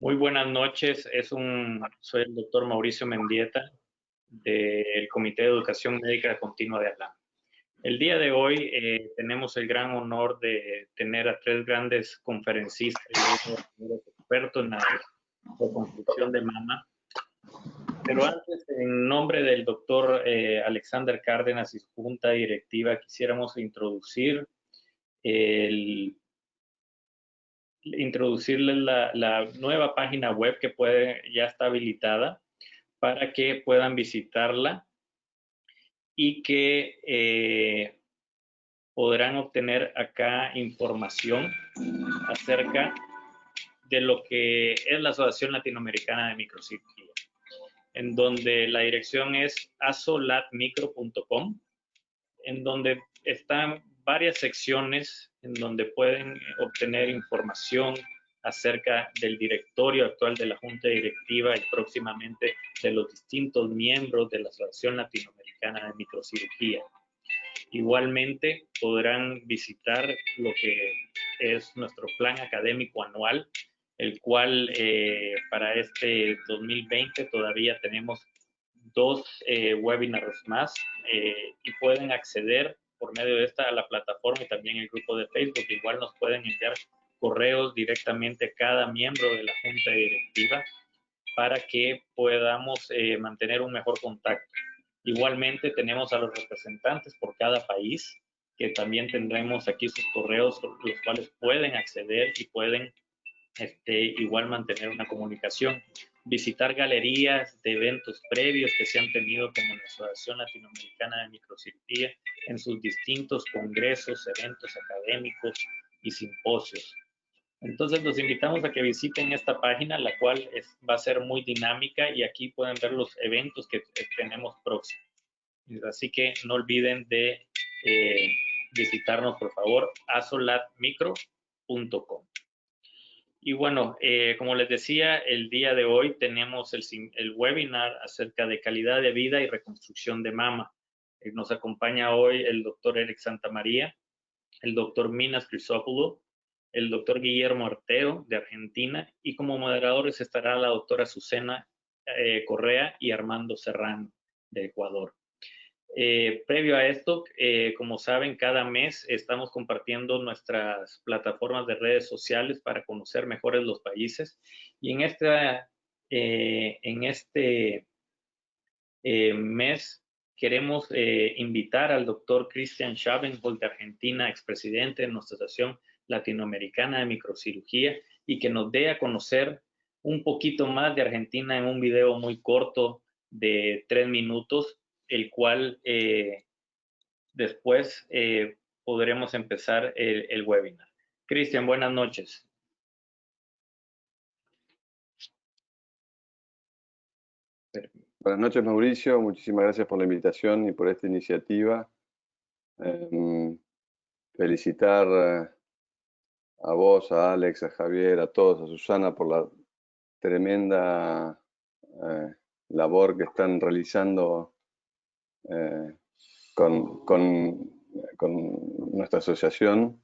Muy buenas noches. Soy el doctor Mauricio Mendieta del Comité de Educación Médica Continua de ALAM. El día de hoy tenemos el gran honor de tener a tres grandes conferencistas y expertos en la reconstrucción de mama. Pero antes, en nombre del doctor Alexander Cárdenas y su junta directiva, quisiéramos introducirles la nueva página web que ya está habilitada para que puedan visitarla y que podrán obtener acá información acerca de lo que es la Asociación Latinoamericana de Microcirugía, en donde la dirección es asolatmicro.com, en donde están varias secciones en donde pueden obtener información acerca del directorio actual de la Junta Directiva y próximamente de los distintos miembros de la Asociación Latinoamericana de Microcirugía. Igualmente podrán visitar lo que es nuestro plan académico anual, el cual para este 2020 todavía tenemos dos webinars más y pueden acceder por medio de esta a la plataforma y también el grupo de Facebook. Igual nos pueden enviar correos directamente a cada miembro de la junta directiva para que podamos mantener un mejor contacto. Igualmente tenemos a los representantes por cada país, que también tendremos aquí sus correos, los cuales pueden acceder y pueden igual mantener una comunicación. Visitar galerías de eventos previos que se han tenido como la Asociación Latinoamericana de Microcirugía en sus distintos congresos, eventos académicos y simposios. Entonces los invitamos a que visiten esta página, la cual va a ser muy dinámica y aquí pueden ver los eventos que tenemos próximos. Así que no olviden de visitarnos, por favor, asolatmicro.com. Y bueno, como les decía, el día de hoy tenemos el webinar acerca de calidad de vida y reconstrucción de mama. Nos acompaña hoy el doctor Eric Santamaría, el doctor Minas Crisópulo, el doctor Guillermo Arteo de Argentina y como moderadores estará la doctora Susana Correa y Armando Serrano de Ecuador. Previo a esto, como saben, cada mes estamos compartiendo nuestras plataformas de redes sociales para conocer mejores los países y en este mes queremos invitar al doctor Christian Schabenhold de Argentina, expresidente de nuestra Asociación Latinoamericana de Microcirugía, y que nos dé a conocer un poquito más de Argentina en un video muy corto de 3 minutos, el cual después podremos empezar el webinar. Christian, buenas noches. Buenas noches, Mauricio. Muchísimas gracias por la invitación y por esta iniciativa. Felicitar a vos, a Alex, a Javier, a todos, a Susana por la tremenda labor que están realizando con nuestra asociación.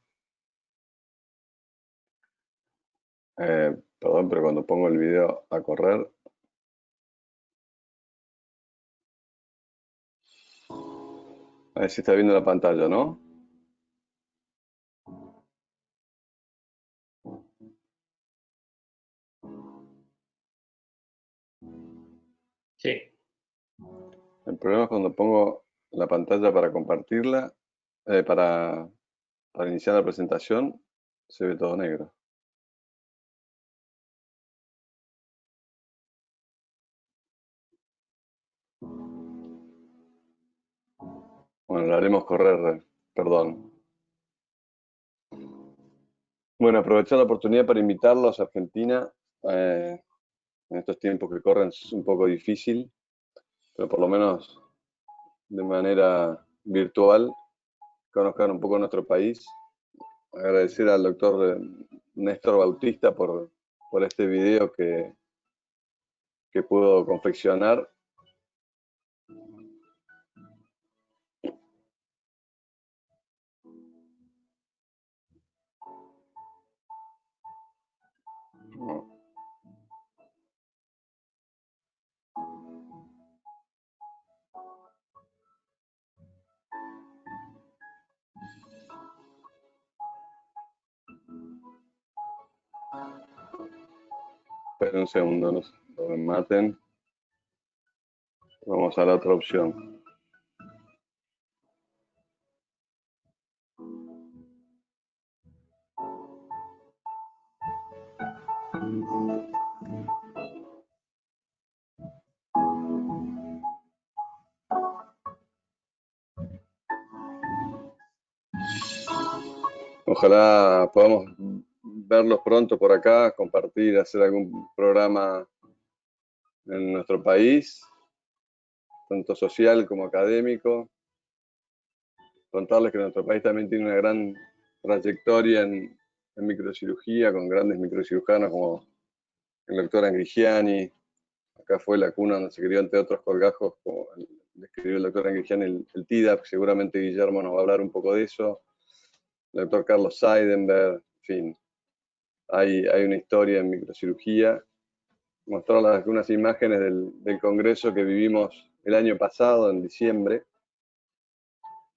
Perdón, pero cuando pongo el video a correr, a ver si está viendo la pantalla, ¿no? Sí. El problema es cuando pongo la pantalla para compartirla, para iniciar la presentación, se ve todo negro. Bueno, lo haremos correr, perdón. Bueno, aprovechar la oportunidad para invitarlos a Argentina. En estos tiempos que corren es un poco difícil, pero por lo menos de manera virtual, conozcan un poco nuestro país. Agradecer al doctor Néstor Bautista por este video que pudo confeccionar. Esperen un segundo, no me maten. Vamos a la otra opción. Ojalá podamos verlos pronto por acá, compartir, hacer algún programa en nuestro país, tanto social como académico. Contarles que nuestro país también tiene una gran trayectoria en microcirugía, con grandes microcirujanos como el doctor Angrigiani. Acá fue la cuna donde se crió, entre otros colgajos, como describió el doctor Angrigiani, el TIDAP. Seguramente Guillermo nos va a hablar un poco de eso. El doctor Carlos Seidenberg, en fin. Hay una historia en microcirugía. Mostrar algunas imágenes del congreso que vivimos el año pasado, en diciembre,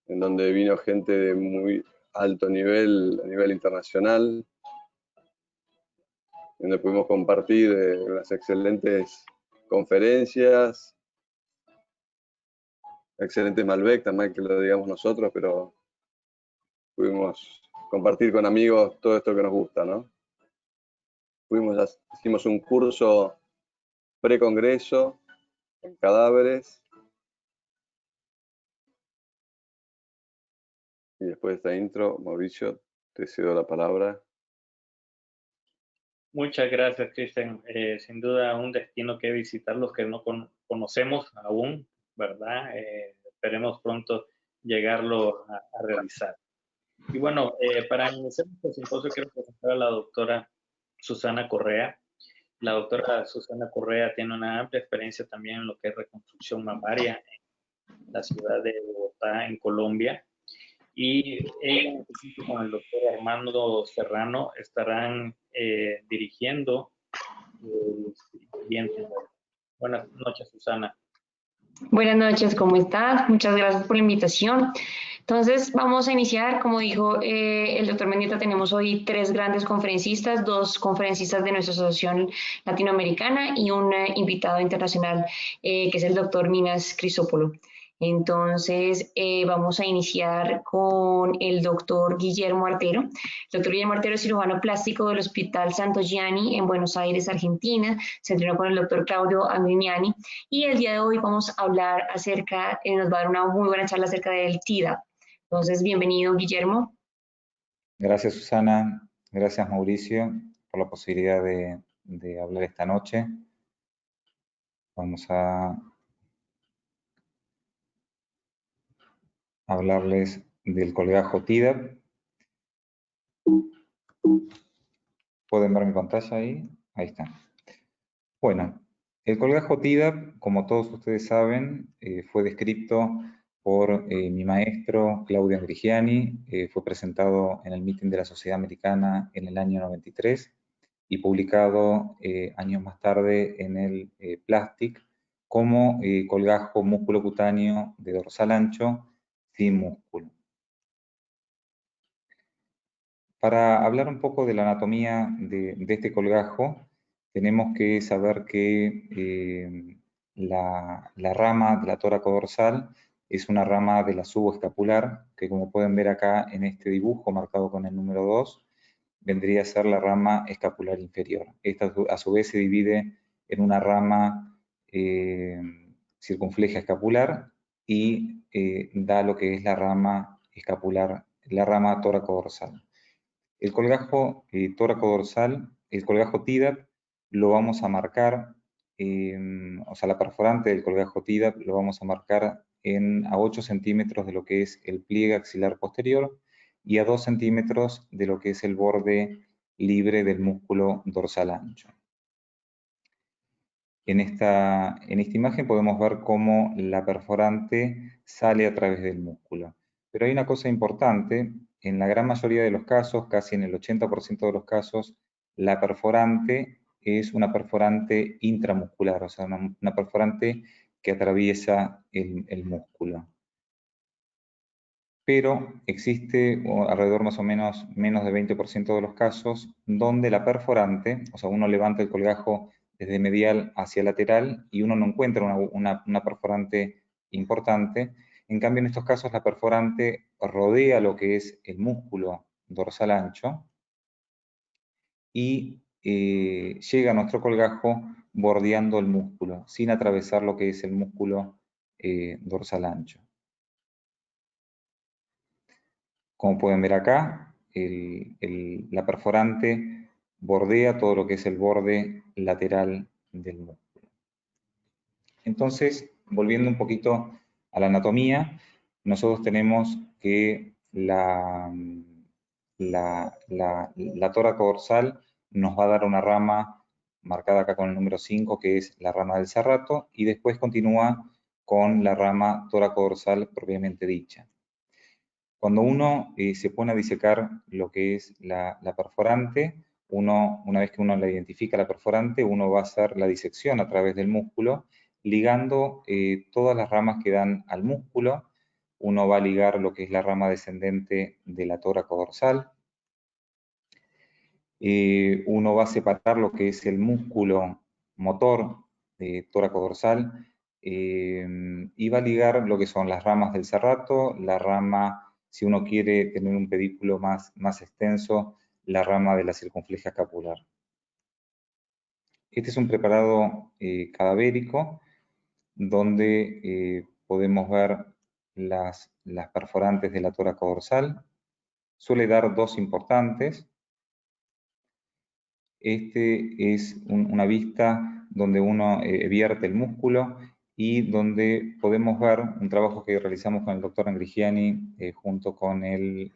en donde vino gente de muy alto nivel, a nivel internacional, donde pudimos compartir unas excelentes conferencias, excelentes Malbec, también que lo digamos nosotros, pero pudimos compartir con amigos todo esto que nos gusta, ¿no? Hicimos un curso pre-congreso en cadáveres, y después de esta intro, Mauricio, te cedo la palabra. Muchas gracias, Cristian. Sin duda un destino que visitar los que no conocemos aún, ¿verdad? Esperemos pronto llegarlo a realizar. Y bueno, para iniciar este simposio quiero presentar a la doctora Susana Correa. La doctora Susana Correa tiene una amplia experiencia también en lo que es reconstrucción mamaria en la ciudad de Bogotá, en Colombia. Y ella, con el doctor Armando Serrano, estarán dirigiendo el siguiente. Buenas noches, Susana. Buenas noches, ¿cómo estás? Muchas gracias por la invitación. Entonces, vamos a iniciar. Como dijo el doctor Mendieta, tenemos hoy 3 grandes conferencistas, 2 conferencistas de nuestra asociación latinoamericana y un invitado internacional, que es el doctor Minas Crisópolo. Entonces, vamos a iniciar con el doctor Guillermo Artero. El doctor Guillermo Artero es cirujano plástico del Hospital Santo Gianni en Buenos Aires, Argentina. Se entrenó con el doctor Claudio Angrignani. Y el día de hoy vamos a hablar acerca, nos va a dar una muy buena charla acerca del TIDAP. Entonces, bienvenido, Guillermo. Gracias, Susana. Gracias, Mauricio, por la posibilidad de hablar esta noche. Vamos a hablarles del colgajo TIDAP. ¿Pueden ver mi pantalla ahí? Ahí está. Bueno, el colgajo TIDAP, como todos ustedes saben, fue descrito por mi maestro Claudio Angrigiani, fue presentado en el meeting de la Sociedad Americana en el año 93 y publicado años más tarde en el Plastic como colgajo músculo cutáneo de dorsal ancho sin músculo. Para hablar un poco de la anatomía de este colgajo, tenemos que saber que la rama de la tóraco-dorsal es una rama de la suboescapular, que como pueden ver acá en este dibujo marcado con el número 2, vendría a ser la rama escapular inferior. Esta a su vez se divide en una rama circunfleja escapular y da lo que es la rama escapular, la rama tóraco-dorsal. El colgajo tóraco-dorsal, el colgajo TIDAP, lo vamos a marcar, o sea, la perforante del colgajo TIDAP lo vamos a marcar a 8 centímetros de lo que es el pliegue axilar posterior y a 2 centímetros de lo que es el borde libre del músculo dorsal ancho. En esta imagen podemos ver cómo la perforante sale a través del músculo. Pero hay una cosa importante, en la gran mayoría de los casos, casi en el 80% de los casos, la perforante es una perforante intramuscular, o sea, una perforante que atraviesa el músculo. pero existe alrededor más o menos de 20% de los casos donde la perforante, o sea, uno levanta el colgajo desde medial hacia lateral y uno no encuentra una perforante importante. En cambio, en estos casos la perforante rodea lo que es el músculo dorsal ancho y llega a nuestro colgajo bordeando el músculo, sin atravesar lo que es el músculo dorsal ancho. Como pueden ver acá, la perforante bordea todo lo que es el borde lateral del músculo. Entonces, volviendo un poquito a la anatomía, nosotros tenemos que la tóraco dorsal nos va a dar una rama marcada acá con el número 5, que es la rama del serrato, y después continúa con la rama tóraco dorsal propiamente dicha. Cuando uno se pone a disecar lo que es la perforante, una vez que uno la identifica la perforante, uno va a hacer la disección a través del músculo, ligando todas las ramas que dan al músculo. Uno va a ligar lo que es la rama descendente de la tóraco dorsal. Uno va a separar lo que es el músculo motor de tóraco dorsal y va a ligar lo que son las ramas del serrato, la rama, si uno quiere tener un pedículo más extenso, la rama de la circunfleja escapular. Este es un preparado cadavérico donde podemos ver las perforantes de la tóraco dorsal. Suele dar dos importantes. Este es una vista donde uno vierte el músculo y donde podemos ver un trabajo que realizamos con el doctor Angrigiani junto con el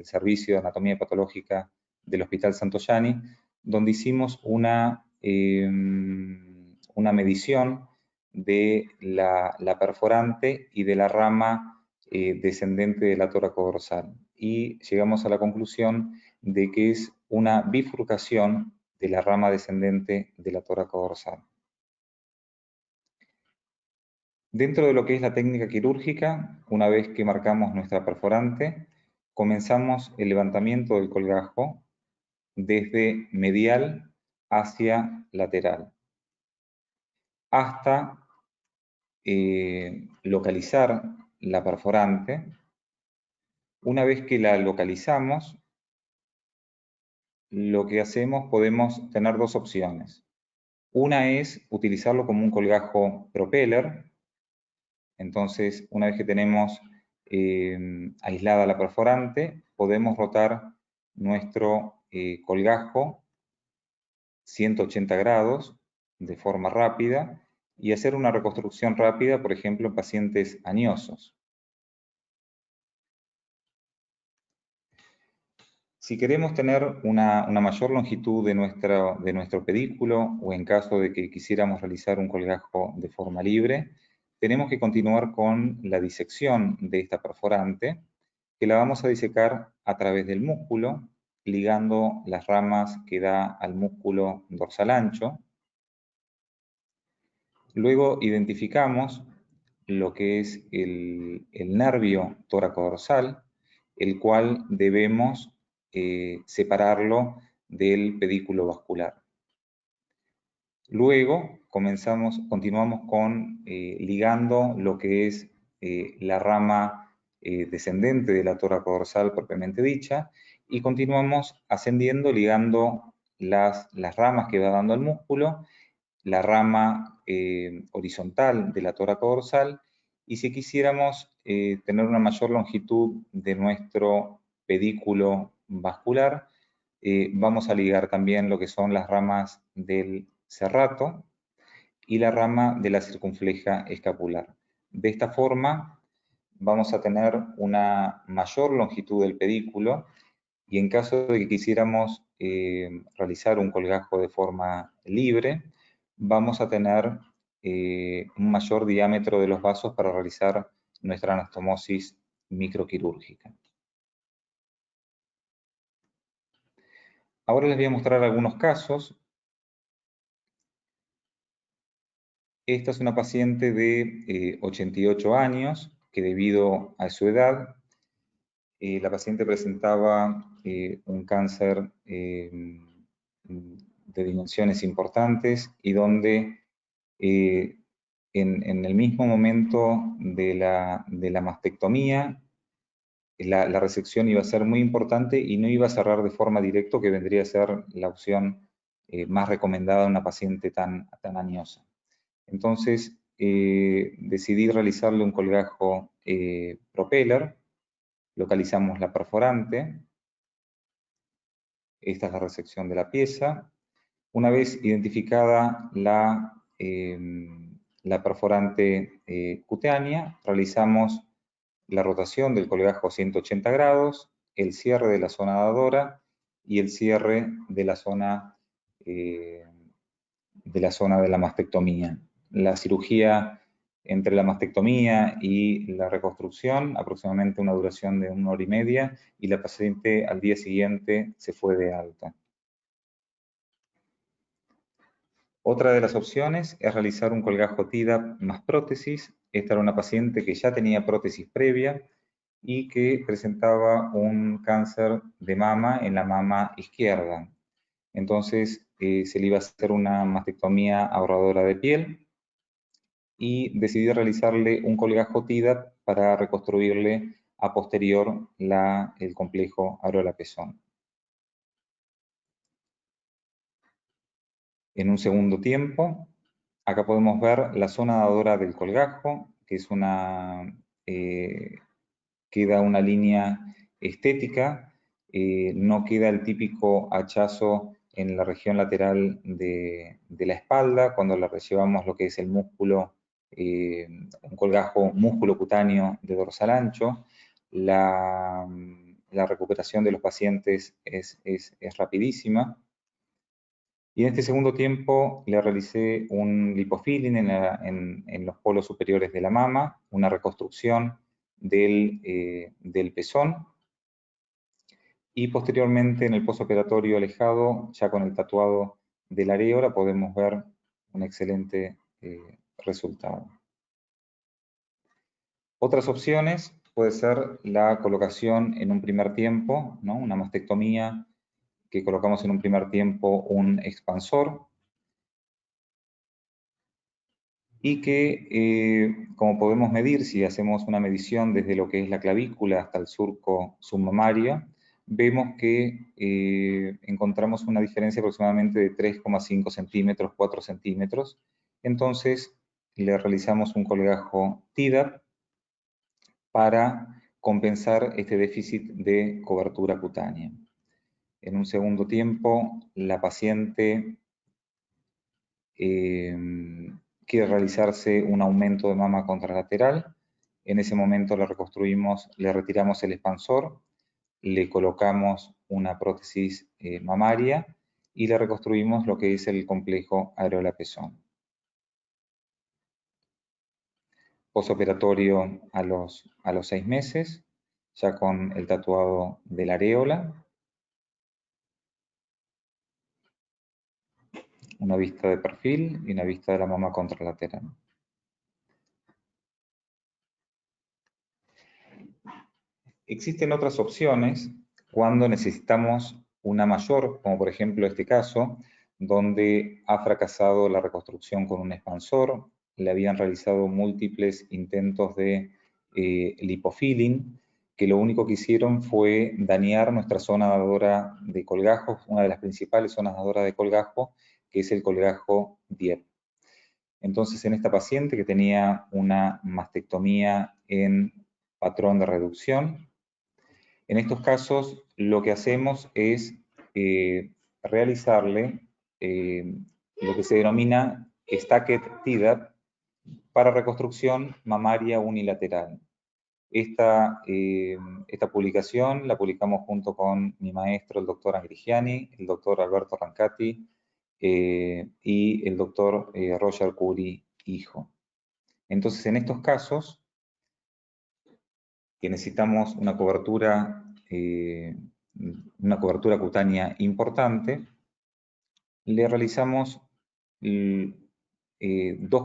Servicio de Anatomía Patológica del Hospital Santoyani, donde hicimos una medición de la perforante y de la rama descendente de la tóraco dorsal. Y llegamos a la conclusión de que es una bifurcación de la rama descendente de la tóraco dorsal. Dentro de lo que es la técnica quirúrgica, una vez que marcamos nuestra perforante, comenzamos el levantamiento del colgajo desde medial hacia lateral, hasta localizar la perforante. Una vez que la localizamos, lo que hacemos, podemos tener dos opciones. Una es utilizarlo como un colgajo propeller. Entonces, una vez que tenemos aislada la perforante, podemos rotar nuestro colgajo 180 grados de forma rápida y hacer una reconstrucción rápida, por ejemplo, en pacientes añosos. Si queremos tener una mayor longitud de nuestro pedículo o en caso de que quisiéramos realizar un colgajo de forma libre, tenemos que continuar con la disección de esta perforante, que la vamos a disecar a través del músculo, ligando las ramas que da al músculo dorsal ancho. Luego identificamos lo que es el nervio tóraco dorsal, el cual debemos separarlo del pedículo vascular. Luego continuamos con ligando lo que es la rama descendente de la tóraco dorsal propiamente dicha y continuamos ascendiendo ligando las ramas que va dando al músculo, la rama horizontal de la tóraco dorsal y si quisiéramos tener una mayor longitud de nuestro pedículo vascular, vamos a ligar también lo que son las ramas del serrato y la rama de la circunfleja escapular. De esta forma vamos a tener una mayor longitud del pedículo y en caso de que quisiéramos realizar un colgajo de forma libre, vamos a tener un mayor diámetro de los vasos para realizar nuestra anastomosis microquirúrgica. Ahora les voy a mostrar algunos casos. Esta es una paciente de 88 años que debido a su edad la paciente presentaba un cáncer de dimensiones importantes y donde en el mismo momento de la mastectomía, la resección iba a ser muy importante y no iba a cerrar de forma directa, que vendría a ser la opción más recomendada a una paciente tan añosa. Entonces, decidí realizarle un colgajo propeller, localizamos la perforante, esta es la resección de la pieza. Una vez identificada la perforante cutánea, realizamos la rotación del colgajo 180 grados, el cierre de la zona dadora y el cierre de la zona de la mastectomía. La cirugía entre la mastectomía y la reconstrucción, aproximadamente una duración de 1 hora y media, y la paciente al día siguiente se fue de alta. Otra de las opciones es realizar un colgajo TIDAP más prótesis. Esta era una paciente que ya tenía prótesis previa y que presentaba un cáncer de mama en la mama izquierda. Entonces se le iba a hacer una mastectomía ahorradora de piel y decidí realizarle un colgajo TIDAP para reconstruirle a posterior el complejo areola-pezón. En un segundo tiempo, acá podemos ver la zona dadora del colgajo, que es queda una línea estética, no queda el típico hachazo en la región lateral de la espalda, cuando le llevamos lo que es el músculo, un colgajo músculo cutáneo de dorsal ancho. La recuperación de los pacientes es rapidísima. Y en este segundo tiempo le realicé un lipofilling en los polos superiores de la mama, una reconstrucción del pezón, y posteriormente en el postoperatorio alejado, ya con el tatuado de la areola, podemos ver un excelente resultado. Otras opciones puede ser la colocación en un primer tiempo, ¿no? Una mastectomía que colocamos en un primer tiempo un expansor, y que, como podemos medir, si hacemos una medición desde lo que es la clavícula hasta el surco submamario, vemos que encontramos una diferencia aproximadamente de 3,5 centímetros, 4 centímetros. Entonces, le realizamos un colgajo TIDAP para compensar este déficit de cobertura cutánea. En un segundo tiempo, la paciente quiere realizarse un aumento de mama contralateral. En ese momento le reconstruimos, le retiramos el expansor, le colocamos una prótesis mamaria y le reconstruimos lo que es el complejo areola-pezón. Postoperatorio a los 6 meses, ya con el tatuado de la areola. Una vista de perfil y una vista de la mama contralateral. Existen otras opciones cuando necesitamos una mayor, como por ejemplo este caso, donde ha fracasado la reconstrucción con un expansor, le habían realizado múltiples intentos de lipofilling, que lo único que hicieron fue dañar nuestra zona dadora de colgajo, una de las principales zonas dadoras de colgajo, que es el colgajo DIEP. Entonces, en esta paciente que tenía una mastectomía en patrón de reducción, en estos casos lo que hacemos es realizarle lo que se denomina Stacked TIDAP para reconstrucción mamaria unilateral. Esta publicación la publicamos junto con mi maestro, el doctor Angrigiani, el doctor Alberto Rancati y el doctor Roger Curi, hijo. Entonces, en estos casos, que necesitamos una cobertura cutánea importante, le realizamos 2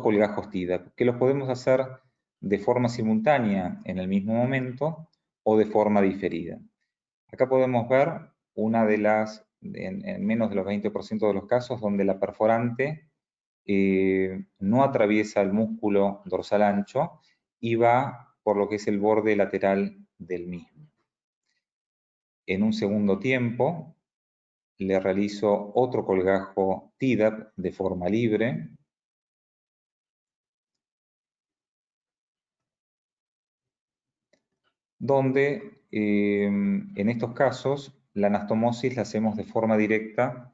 colgajos TIDAP, que los podemos hacer de forma simultánea en el mismo momento, o de forma diferida. Acá podemos ver una de las, en menos de los 20% de los casos, donde la perforante no atraviesa el músculo dorsal ancho y va por lo que es el borde lateral del mismo. En un segundo tiempo, le realizo otro colgajo TIDAP de forma libre. Donde en estos casos la anastomosis la hacemos de forma directa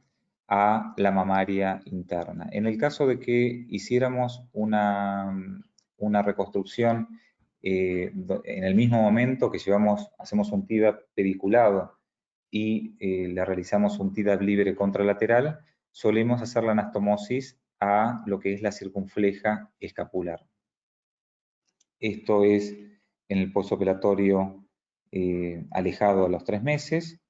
a la mamaria interna. En el caso de que hiciéramos una reconstrucción en el mismo momento que hacemos un TIDAP pediculado y le realizamos un TIDAP libre contralateral, solemos hacer la anastomosis a lo que es la circunfleja escapular. Esto es en el postoperatorio alejado a los 3 meses.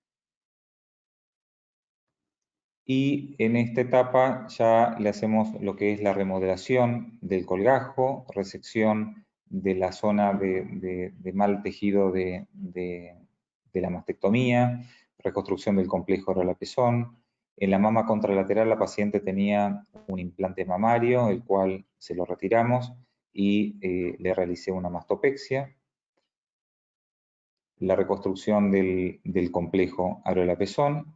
Y en esta etapa ya le hacemos lo que es la remodelación del colgajo, resección de la zona de mal tejido de la mastectomía, reconstrucción del complejo oral-pezón. En la mama contralateral la paciente tenía un implante mamario, el cual se lo retiramos y le realicé una mastopexia. La reconstrucción del complejo areola-pezón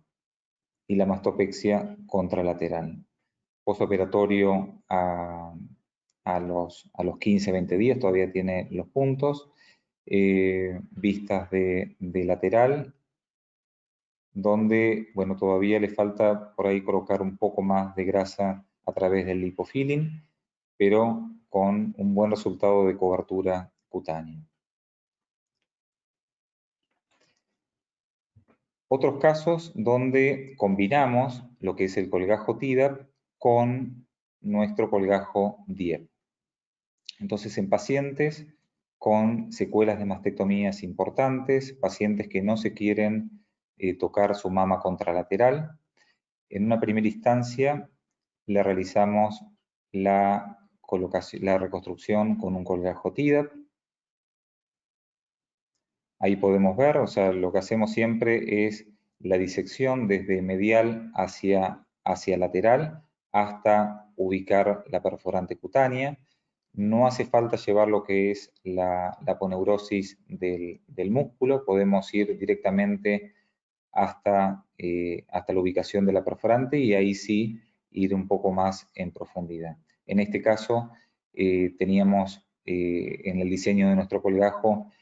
y la mastopexia contralateral. Postoperatorio a los 15-20 días todavía tiene los puntos. Vistas de lateral, donde, bueno, todavía le falta por ahí colocar un poco más de grasa a través del lipofilling, pero con un buen resultado de cobertura cutánea. Otros casos donde combinamos lo que es el colgajo TIDAP con nuestro colgajo DIEP. Entonces, en pacientes con secuelas de mastectomías importantes, pacientes que no se quieren tocar su mama contralateral, en una primera instancia le realizamos la reconstrucción con un colgajo TIDAP. Ahí podemos ver, o sea, lo que hacemos siempre es la disección desde medial hacia lateral hasta ubicar la perforante cutánea. No hace falta llevar lo que es la aponeurosis del músculo, podemos ir directamente hasta la ubicación de la perforante y ahí sí ir un poco más en profundidad. En este caso teníamos en el diseño de nuestro colgajo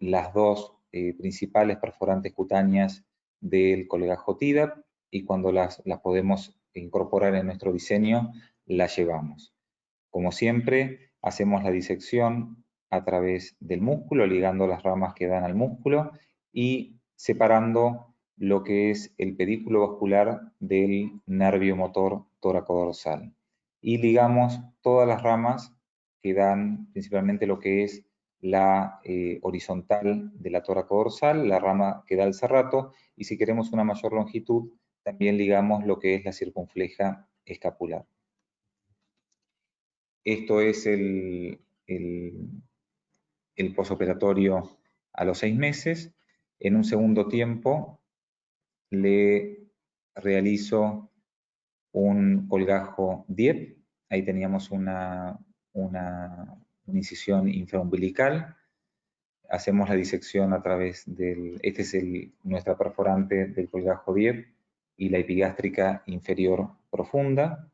las dos principales perforantes cutáneas del colgajo TIDAP y cuando las podemos incorporar en nuestro diseño, las llevamos. Como siempre, hacemos la disección a través del músculo, ligando las ramas que dan al músculo y separando lo que es el pedículo vascular del nervio motor tóraco-dorsal. Y ligamos todas las ramas que dan principalmente lo que es la horizontal de la tóraco-dorsal, la rama que da el serrato, y si queremos una mayor longitud, también ligamos lo que es la circunfleja escapular. Esto es el posoperatorio a los 6 meses. En un segundo tiempo le realizo un colgajo DIEP. Ahí teníamos una incisión infraumbilical. Hacemos la disección a través del... Este es nuestra perforante del colgajo DIEP y la epigástrica inferior profunda.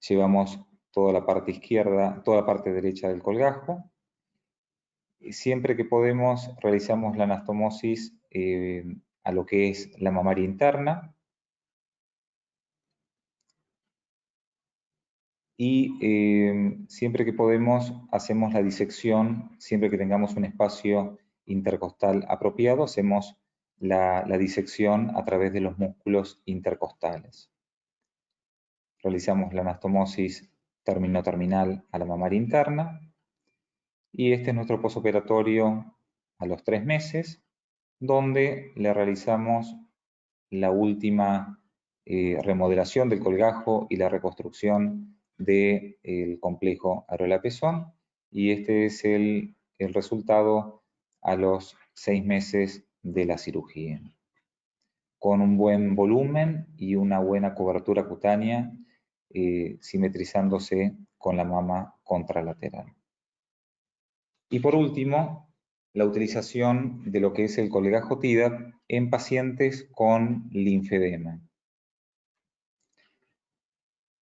Llevamos toda la parte izquierda, toda la parte derecha del colgajo. Y siempre que podemos realizamos la anastomosis a lo que es la mamaria interna. Y siempre que podemos hacemos la disección, siempre que tengamos un espacio intercostal apropiado, hacemos la disección a través de los músculos intercostales. Realizamos la anastomosis término-terminal a la mamaria interna. Y este es nuestro posoperatorio a los 3 meses, donde le realizamos la última remodelación del colgajo y la reconstrucción del complejo areola-pezón y este es el resultado a los 6 meses de la cirugía, con un buen volumen y una buena cobertura cutánea, simetrizándose con la mama contralateral. Y por último, la utilización de lo que es el colgajo TIDAP en pacientes con linfedema.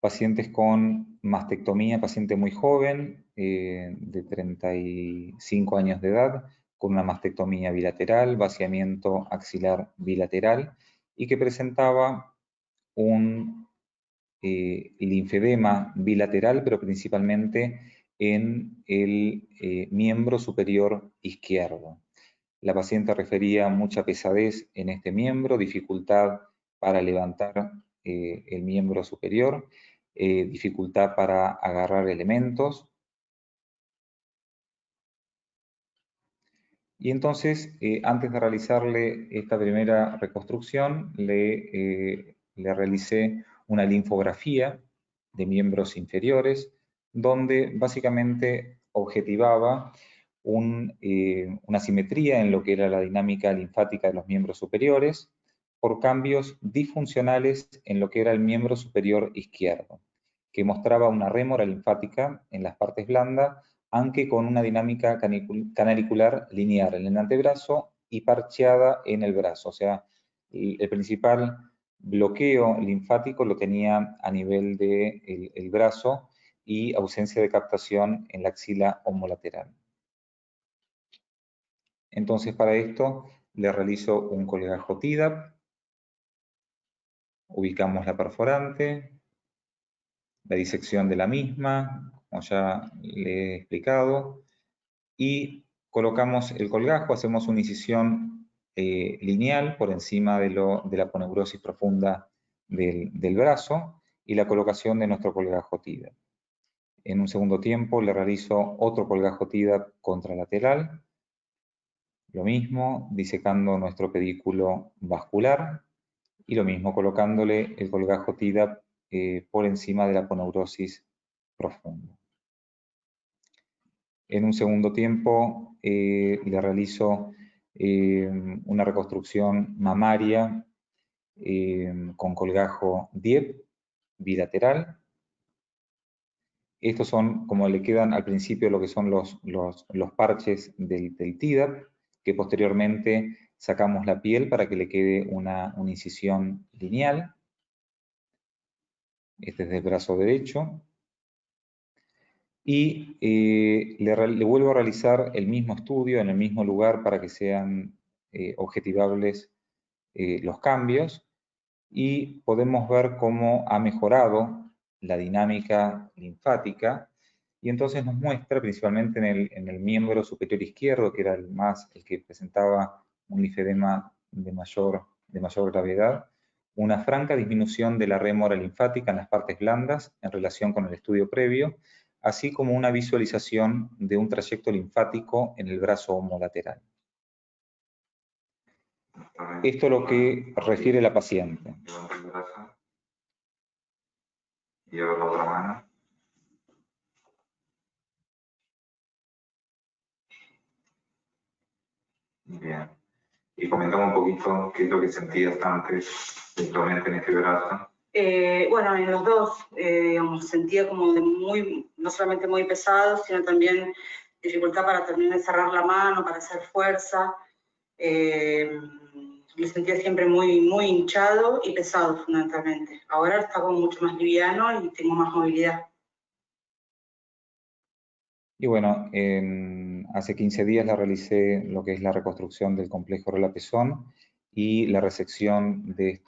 Pacientes con mastectomía, paciente muy joven, de 35 años de edad, con una mastectomía bilateral, vaciamiento axilar bilateral, y que presentaba un linfedema bilateral, pero principalmente en el miembro superior izquierdo. La paciente refería mucha pesadez en este miembro, dificultad para levantar el miembro superior, dificultad para agarrar elementos. Y entonces, antes de realizarle esta primera reconstrucción, le realicé una linfografía de miembros inferiores, donde básicamente objetivaba una simetría en lo que era la dinámica linfática de los miembros superiores, por cambios disfuncionales en lo que era el miembro superior izquierdo, que mostraba una rémora linfática en las partes blandas, aunque con una dinámica canalicular lineal en el antebrazo y parcheada en el brazo. O sea, el principal bloqueo linfático lo tenía a nivel del brazo y ausencia de captación en la axila homolateral. Entonces, para esto le realizo un colgajo TIDAP, ubicamos la perforante, la disección de la misma, como ya le he explicado, y colocamos el colgajo, hacemos una incisión lineal por encima de la aponeurosis profunda del brazo y la colocación de nuestro colgajo TIDAP. En un segundo tiempo le realizo otro colgajo TIDAP contralateral, lo mismo, disecando nuestro pedículo vascular y lo mismo colocándole el colgajo TIDAP por encima de la aponeurosis profunda. En un segundo tiempo le realizo una reconstrucción mamaria con colgajo DIEP bilateral. Estos son, como le quedan al principio, lo que son los parches del TIDAP, que posteriormente sacamos la piel para que le quede una incisión lineal. Este es del brazo derecho. Y le vuelvo a realizar el mismo estudio en el mismo lugar para que sean objetivables los cambios, y podemos ver cómo ha mejorado la dinámica linfática, y entonces nos muestra principalmente en el miembro superior izquierdo, que era el que presentaba un linfedema de mayor gravedad, una franca disminución de la rémora linfática en las partes blandas en relación con el estudio previo, así como una visualización de un trayecto linfático en el brazo homolateral. Esto es lo que refiere la paciente. Levanta el brazo. Lleva la otra mano. Bien. Y comentamos un poquito qué es lo que sentías antes, actualmente en este brazo. Bueno, en los dos, sentía como no solamente muy pesado, sino también dificultad para terminar de cerrar la mano, para hacer fuerza. Lo sentía siempre muy hinchado y pesado, fundamentalmente. Ahora está como mucho más liviano y tengo más movilidad. Y bueno, hace 15 días le realicé lo que es la reconstrucción del complejo relapezón y la resección de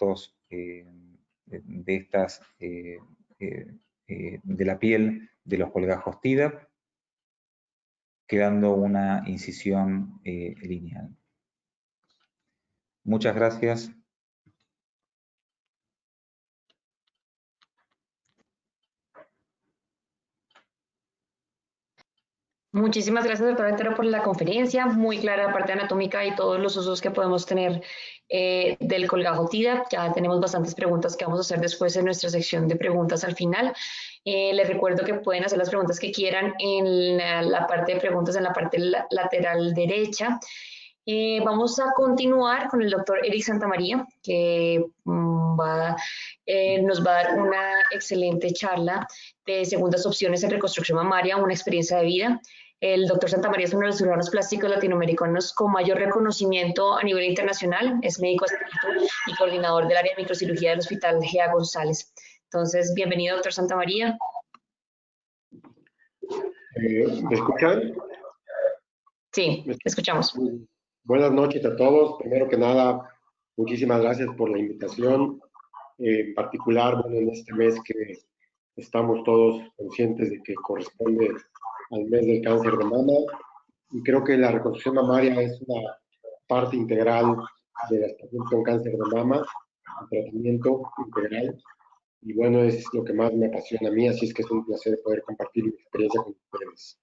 de la piel de los colgajos TIDAP, quedando una incisión lineal. Muchas gracias. Muchísimas gracias, doctora Antero, por la conferencia. Muy clara la parte anatómica y todos los usos que podemos tener del colgajo TIDAP. Ya tenemos bastantes preguntas que vamos a hacer después en nuestra sección de preguntas al final. Les recuerdo que pueden hacer las preguntas que quieran en la parte de preguntas en la parte lateral derecha. Vamos a continuar con el doctor Eric Santamaría, que nos va a dar una excelente charla de segundas opciones en reconstrucción mamaria, una experiencia de vida. El doctor Santamaría es uno de los cirujanos plásticos latinoamericanos con mayor reconocimiento a nivel internacional, es médico adscrito y coordinador del área de microcirugía del Hospital Gea González. Entonces, bienvenido, doctor Santamaría. ¿Me escuchan? Sí, escuchamos. Buenas noches a todos. Primero que nada, muchísimas gracias por la invitación. En particular, bueno, en este mes que estamos todos conscientes de que corresponde al mes del cáncer de mama, y creo que la reconstrucción mamaria es una parte integral de las pacientes con cáncer de mama, un tratamiento integral, y bueno, es lo que más me apasiona a mí, así es que es un placer poder compartir mi experiencia con ustedes.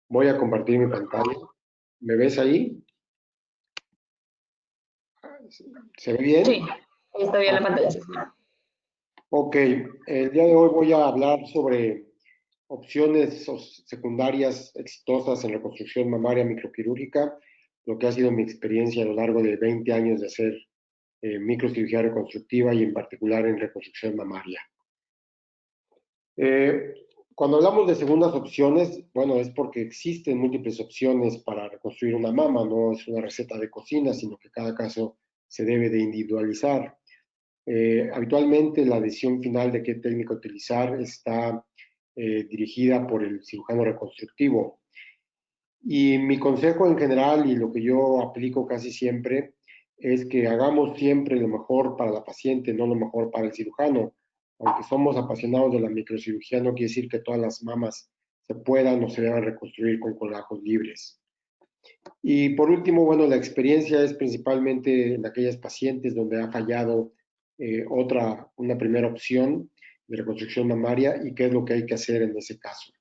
Voy a compartir mi pantalla. ¿Me ves ahí? ¿Se ve bien? Sí, está bien la pantalla. Ok, el día de hoy voy a hablar sobre opciones secundarias exitosas en reconstrucción mamaria microquirúrgica, lo que ha sido mi experiencia a lo largo de 20 años de hacer microcirugía reconstructiva y en particular en reconstrucción mamaria. Cuando hablamos de segundas opciones, bueno, es porque existen múltiples opciones para reconstruir una mama, no es una receta de cocina, sino que cada caso se debe de individualizar. Habitualmente la decisión final de qué técnica utilizar está dirigida por el cirujano reconstructivo. Y mi consejo en general y lo que yo aplico casi siempre es que hagamos siempre lo mejor para la paciente, no lo mejor para el cirujano. Aunque somos apasionados de la microcirugía, no quiere decir que todas las mamas se puedan o se deban reconstruir con colgajos libres. Y por último, bueno, la experiencia es principalmente en aquellas pacientes donde ha fallado una primera opción de reconstrucción mamaria y qué es lo que hay que hacer en ese caso.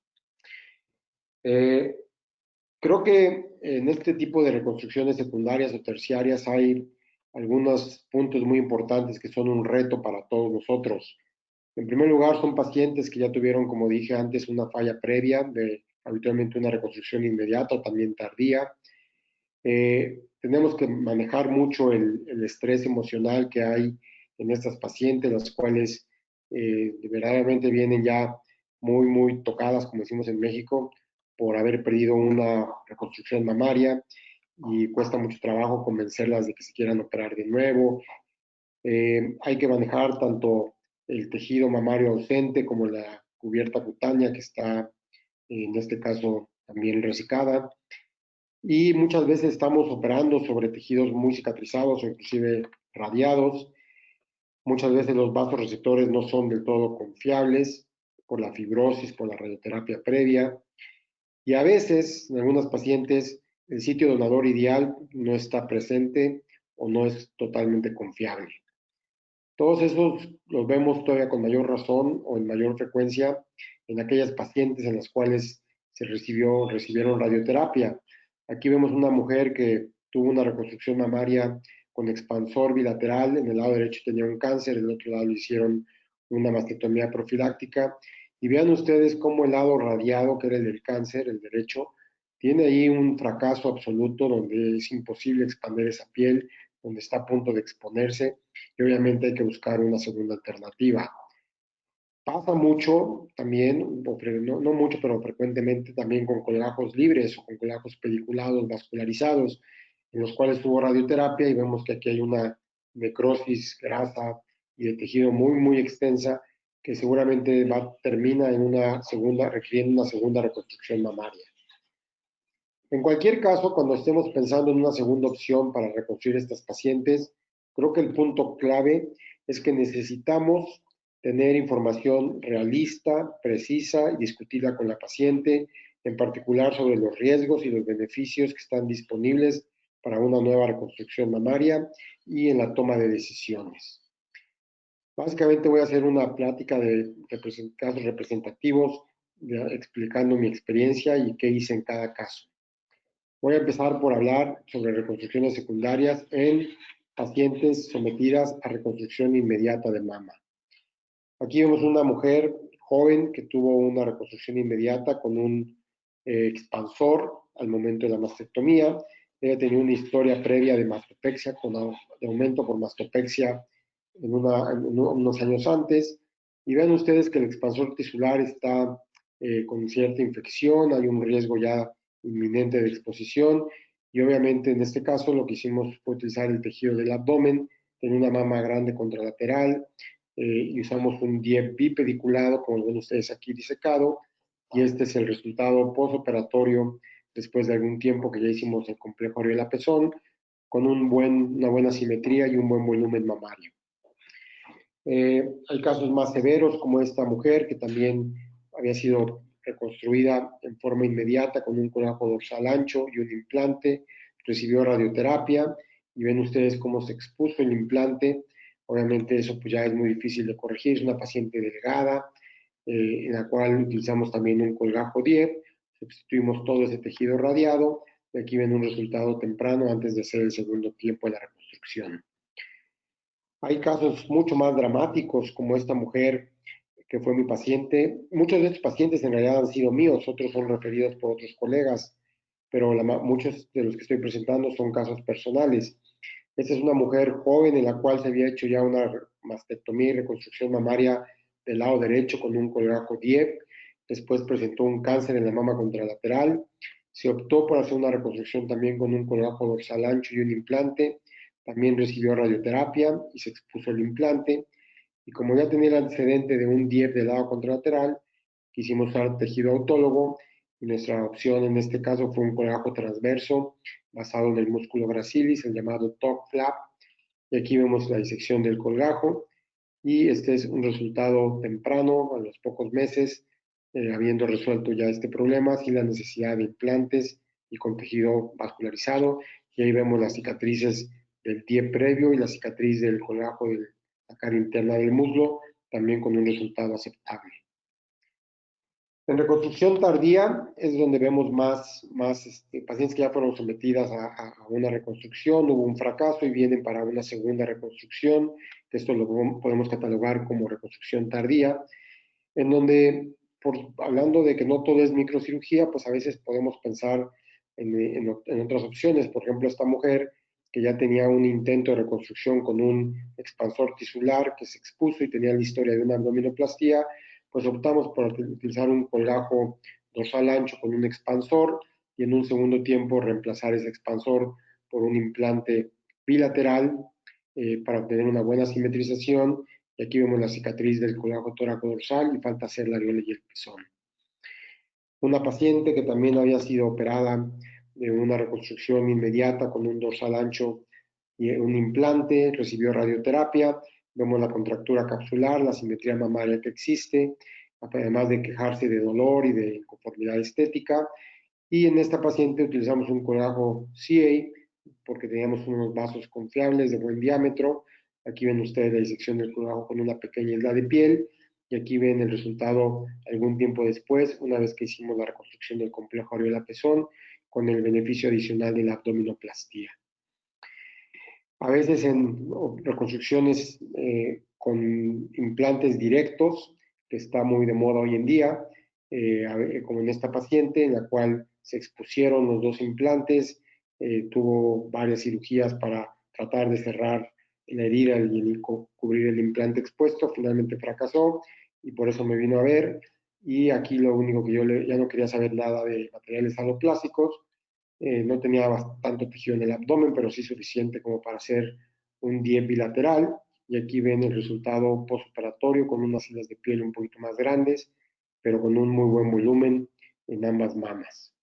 Creo que en este tipo de reconstrucciones secundarias o terciarias hay algunos puntos muy importantes que son un reto para todos nosotros. En primer lugar, son pacientes que ya tuvieron, como dije antes, una falla previa de habitualmente una reconstrucción inmediata o también tardía. Tenemos que manejar mucho el estrés emocional que hay en estas pacientes, las cuales verdaderamente vienen ya muy, muy tocadas, como decimos en México, por haber perdido una reconstrucción mamaria y cuesta mucho trabajo convencerlas de que se quieran operar de nuevo. Hay que manejar tanto el tejido mamario ausente como la cubierta cutánea que está, en este caso, también resecada. Y muchas veces estamos operando sobre tejidos muy cicatrizados o inclusive radiados. Muchas veces los vasoreceptores no son del todo confiables por la fibrosis, por la radioterapia previa. Y a veces, en algunas pacientes, el sitio donador ideal no está presente o no es totalmente confiable. Todos esos los vemos todavía con mayor razón o en mayor frecuencia en aquellas pacientes en las cuales se recibieron radioterapia. Aquí vemos una mujer que tuvo una reconstrucción mamaria con expansor bilateral. En el lado derecho tenía un cáncer, en el otro lado le hicieron una mastectomía profiláctica. Y vean ustedes cómo el lado radiado, que era el del cáncer, el derecho, tiene ahí un fracaso absoluto donde es imposible expandir esa piel, donde está a punto de exponerse y obviamente hay que buscar una segunda alternativa. Pasa mucho también, no mucho, pero frecuentemente también con colgajos libres o con colgajos pediculados vascularizados, en los cuales hubo radioterapia y vemos que aquí hay una necrosis grasa y de tejido muy, muy extensa que seguramente termina en requiriendo una segunda reconstrucción mamaria. En cualquier caso, cuando estemos pensando en una segunda opción para reconstruir estas pacientes, creo que el punto clave es que necesitamos tener información realista, precisa y discutida con la paciente, en particular sobre los riesgos y los beneficios que están disponibles para una nueva reconstrucción mamaria y en la toma de decisiones. Básicamente voy a hacer una plática de casos representativos explicando mi experiencia y qué hice en cada caso. Voy a empezar por hablar sobre reconstrucciones secundarias en pacientes sometidas a reconstrucción inmediata de mama. Aquí vemos una mujer joven que tuvo una reconstrucción inmediata con un expansor al momento de la mastectomía. Ella tenía una historia previa de mastopexia, de aumento por mastopexia unos años antes. Y vean ustedes que el expansor tisular está con cierta infección, hay un riesgo ya inminente de exposición. Y obviamente en este caso lo que hicimos fue utilizar el tejido del abdomen, tenía una mama grande contralateral, y usamos un DIEP bipediculado, como ven ustedes aquí disecado, y este es el resultado postoperatorio después de algún tiempo que ya hicimos el complejo Ariela-Pezón, con una buena simetría y un buen volumen mamario. Hay casos más severos como esta mujer que también había sido reconstruida en forma inmediata con un corajo dorsal ancho y un implante, recibió radioterapia y ven ustedes cómo se expuso el implante. Obviamente eso pues ya es muy difícil de corregir, es una paciente delgada, en la cual utilizamos también un colgajo DIEP, sustituimos todo ese tejido radiado y aquí ven un resultado temprano antes de hacer el segundo tiempo de la reconstrucción. Hay casos mucho más dramáticos como esta mujer que fue mi paciente. Muchos de estos pacientes en realidad han sido míos, otros son referidos por otros colegas, pero muchos de los que estoy presentando son casos personales. Esta es una mujer joven en la cual se había hecho ya una mastectomía y reconstrucción mamaria del lado derecho con un colgajo DIEP. Después presentó un cáncer en la mama contralateral. Se optó por hacer una reconstrucción también con un colgajo dorsal ancho y un implante. También recibió radioterapia y se expuso el implante. Y como ya tenía el antecedente de un DIEP del lado contralateral, quisimos usar tejido autólogo y nuestra opción en este caso fue un colgajo transverso basado en el músculo gracilis, el llamado top flap. Y aquí vemos la disección del colgajo y este es un resultado temprano, a los pocos meses, habiendo resuelto ya este problema sin la necesidad de implantes y con tejido vascularizado. Y ahí vemos las cicatrices del DIEP previo y la cicatriz del colgajo de la cara interna del muslo, también con un resultado aceptable. En reconstrucción tardía es donde vemos más pacientes que ya fueron sometidas a una reconstrucción, hubo un fracaso y vienen para una segunda reconstrucción. Esto lo podemos catalogar como reconstrucción tardía, en donde, hablando de que no todo es microcirugía, pues a veces podemos pensar en otras opciones. Por ejemplo, esta mujer que ya tenía un intento de reconstrucción con un expansor tisular que se expuso y tenía la historia de una abdominoplastía, pues optamos por utilizar un colgajo dorsal ancho con un expansor y en un segundo tiempo reemplazar ese expansor por un implante bilateral para obtener una buena simetrización. Y aquí vemos la cicatriz del colgajo tóraco dorsal y falta hacer la areola y el pezón. Una paciente que también había sido operada de una reconstrucción inmediata con un dorsal ancho y un implante, recibió radioterapia. Vemos la contractura capsular, la simetría mamaria que existe, además de quejarse de dolor y de inconformidad estética. Y en esta paciente utilizamos un colgajo CA porque teníamos unos vasos confiables de buen diámetro. Aquí ven ustedes la disección del colgajo con una pequeña isla de piel. Y aquí ven el resultado algún tiempo después, una vez que hicimos la reconstrucción del complejo areola-pezón, con el beneficio adicional de la abdominoplastía. A veces en reconstrucciones con implantes directos, que está muy de moda hoy en día, como en esta paciente, en la cual se expusieron los dos implantes, tuvo varias cirugías para tratar de cerrar la herida y cubrir el implante expuesto, finalmente fracasó y por eso me vino a ver. Y aquí lo único que yo ya no quería saber nada de materiales aloplásticos. No tenía tanto tejido en el abdomen, pero sí suficiente como para hacer un DIEP bilateral. Y aquí ven el resultado postoperatorio con unas hilas de piel un poquito más grandes, pero con un muy buen volumen en ambas mamas.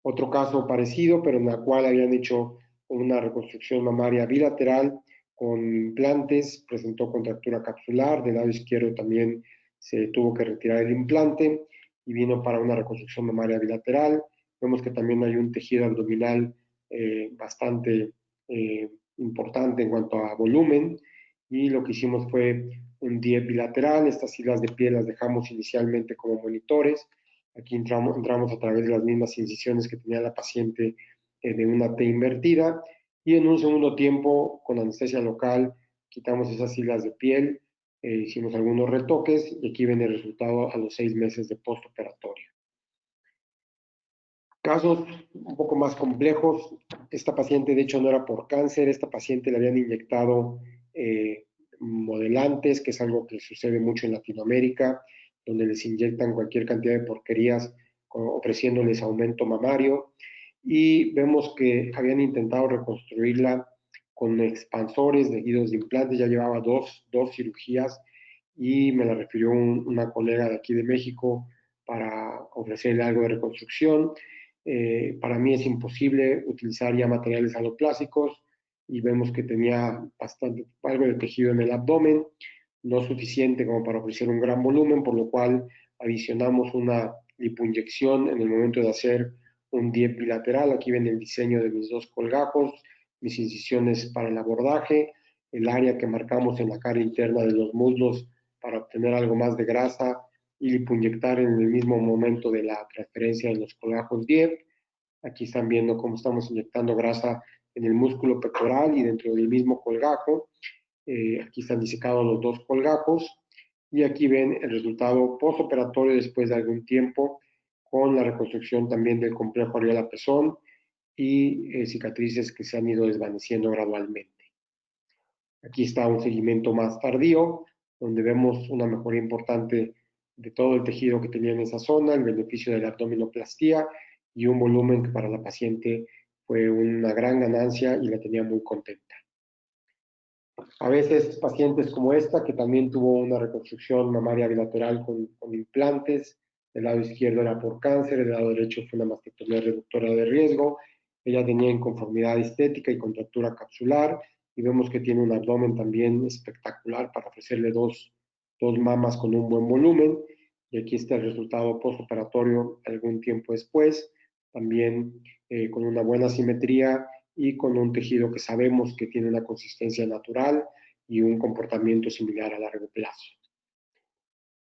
Otro caso parecido, pero en la cual habían hecho una reconstrucción mamaria bilateral con implantes, presentó contractura capsular, del lado izquierdo también se tuvo que retirar el implante y vino para una reconstrucción mamaria bilateral. Vemos que también hay un tejido abdominal bastante importante en cuanto a volumen y lo que hicimos fue un DIEP bilateral. Estas hilas de piel las dejamos inicialmente como monitores. Aquí entramos a través de las mismas incisiones que tenía la paciente de una T invertida. Y en un segundo tiempo, con anestesia local, quitamos esas hilas de piel, hicimos algunos retoques y aquí ven el resultado a los 6 meses de postoperatorio. Casos un poco más complejos. Esta paciente, de hecho, no era por cáncer. Esta paciente le habían inyectado modelantes, que es algo que sucede mucho en Latinoamérica, donde les inyectan cualquier cantidad de porquerías ofreciéndoles aumento mamario. Y vemos que habían intentado reconstruirla con expansores de guidos de implantes. Ya llevaba dos cirugías y me la refirió una colega de aquí de México para ofrecerle algo de reconstrucción. Para mí es imposible utilizar ya materiales aloplásicos y vemos que tenía algo de tejido en el abdomen, no suficiente como para ofrecer un gran volumen, por lo cual adicionamos una lipoinyección en el momento de hacer un DIEP bilateral. Aquí ven el diseño de mis 2 colgajos, mis incisiones para el abordaje, el área que marcamos en la cara interna de los muslos para obtener algo más de grasa y lipoinyectar en el mismo momento de la transferencia de los colgajos DIEP. Aquí están viendo cómo estamos inyectando grasa en el músculo pectoral y dentro del mismo colgajo. Aquí están disecados los 2 colgajos y aquí ven el resultado postoperatorio después de algún tiempo con la reconstrucción también del complejo areola-pezón y cicatrices que se han ido desvaneciendo gradualmente. Aquí está un seguimiento más tardío, donde vemos una mejoría importante de todo el tejido que tenía en esa zona, el beneficio de la abdominoplastía y un volumen que para la paciente fue una gran ganancia y la tenía muy contenta. A veces pacientes como esta, que también tuvo una reconstrucción mamaria bilateral con implantes, del lado izquierdo era por cáncer, del lado derecho fue una mastectomía reductora de riesgo, ella tenía inconformidad estética y contractura capsular, y vemos que tiene un abdomen también espectacular para ofrecerle dos mamas con un buen volumen, y aquí está el resultado postoperatorio algún tiempo después, también con una buena simetría y con un tejido que sabemos que tiene una consistencia natural y un comportamiento similar a largo plazo.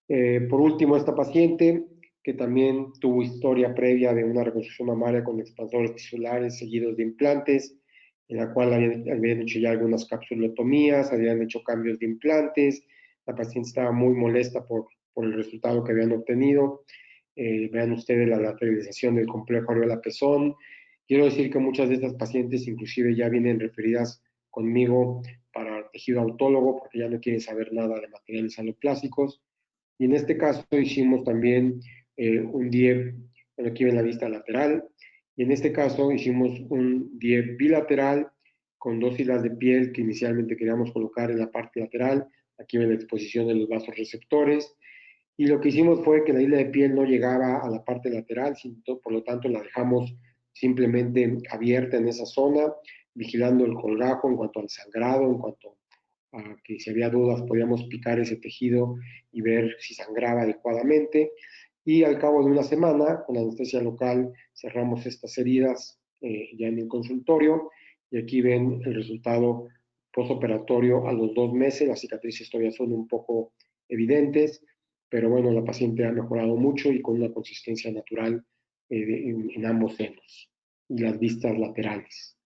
Por último, esta paciente que también tuvo historia previa de una reconstrucción mamaria con expansores tisulares seguidos de implantes, en la cual habían hecho ya algunas capsulotomías, habían hecho cambios de implantes, la paciente estaba muy molesta por el resultado que habían obtenido. Vean ustedes la lateralización del complejo areola-pezón. Quiero decir que muchas de estas pacientes inclusive ya vienen referidas conmigo para tejido autólogo porque ya no quieren saber nada de materiales aloplásicos. Y en este caso hicimos también un DIEP, bueno, aquí ven la vista lateral, y en este caso hicimos un DIEP bilateral con 2 hilas de piel que inicialmente queríamos colocar en la parte lateral. Aquí ven la exposición de los vasos receptores. Y lo que hicimos fue que la hila de piel no llegaba a la parte lateral, por lo tanto la dejamos simplemente abierta en esa zona, vigilando el colgajo en cuanto al sangrado, en cuanto a que si había dudas podíamos picar ese tejido y ver si sangraba adecuadamente. Y al cabo de una semana, con anestesia local, cerramos estas heridas ya en el consultorio y aquí ven el resultado postoperatorio a los 2 meses. Las cicatrices todavía son un poco evidentes, pero bueno, la paciente ha mejorado mucho y con una consistencia natural en ambos senos y las vistas laterales.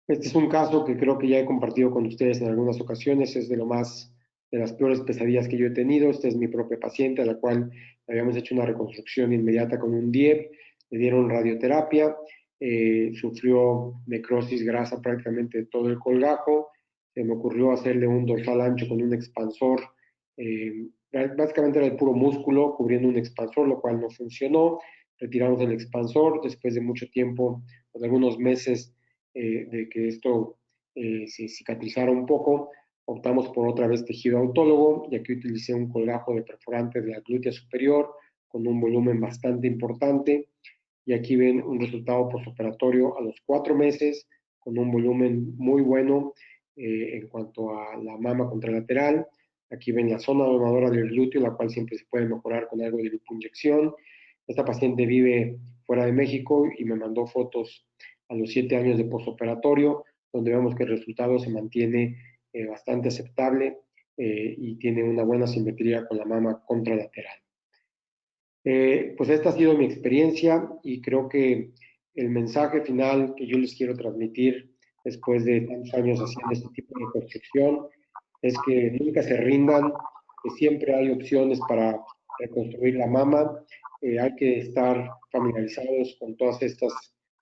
Este es un caso que creo que ya he compartido con ustedes en algunas ocasiones, es de las peores pesadillas que yo he tenido. Esta es mi propia paciente, a la cual habíamos hecho una reconstrucción inmediata con un DIEP, le dieron radioterapia, sufrió necrosis grasa prácticamente de todo el colgajo, se me ocurrió hacerle un dorsal ancho con un expansor, básicamente era el puro músculo cubriendo un expansor, lo cual no funcionó. Retiramos el expansor después de mucho tiempo, de algunos meses de que esto se cicatrizara un poco. Optamos por otra vez tejido autólogo y aquí utilicé un colgajo de perforante de la glútea superior con un volumen bastante importante y aquí ven un resultado postoperatorio a los 4 meses con un volumen muy bueno en cuanto a la mama contralateral. Aquí ven la zona donadora del glúteo, la cual siempre se puede mejorar con algo de lipoinyección. Esta paciente vive fuera de México y me mandó fotos a los 7 años de postoperatorio, donde vemos que el resultado se mantiene bastante aceptable y tiene una buena simetría con la mama contralateral. Pues esta ha sido mi experiencia y creo que el mensaje final que yo les quiero transmitir después de tantos años haciendo este tipo de construcción es que nunca se rindan, que siempre hay opciones para reconstruir la mama. Hay que estar familiarizados con todas estas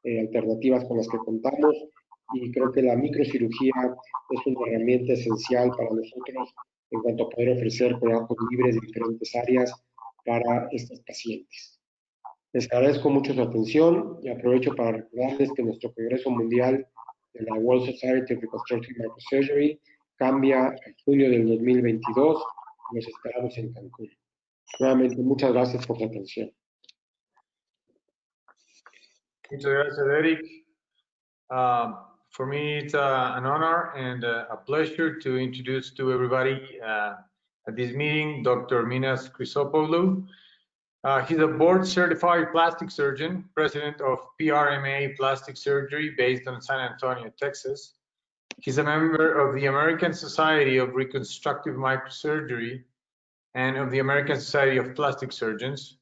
alternativas con las que contamos y creo que la microcirugía es una herramienta esencial para nosotros en cuanto a poder ofrecer cuidados libres de diferentes áreas para estos pacientes. Les agradezco mucho su atención y aprovecho para recordarles que nuestro Congreso Mundial de la World Society of Reconstructive Microsurgery cambia en junio del 2022 y los esperamos en Cancún. Nuevamente, muchas gracias por su atención. Muchas gracias, Eric. For me, it's an honor and a pleasure to introduce to everybody at this meeting Dr. Minas Chrysopoulou. He's a board-certified plastic surgeon, president of PRMA Plastic Surgery based in San Antonio, Texas. He's a member of the American Society of Reconstructive Microsurgery and of the American Society of Plastic Surgeons,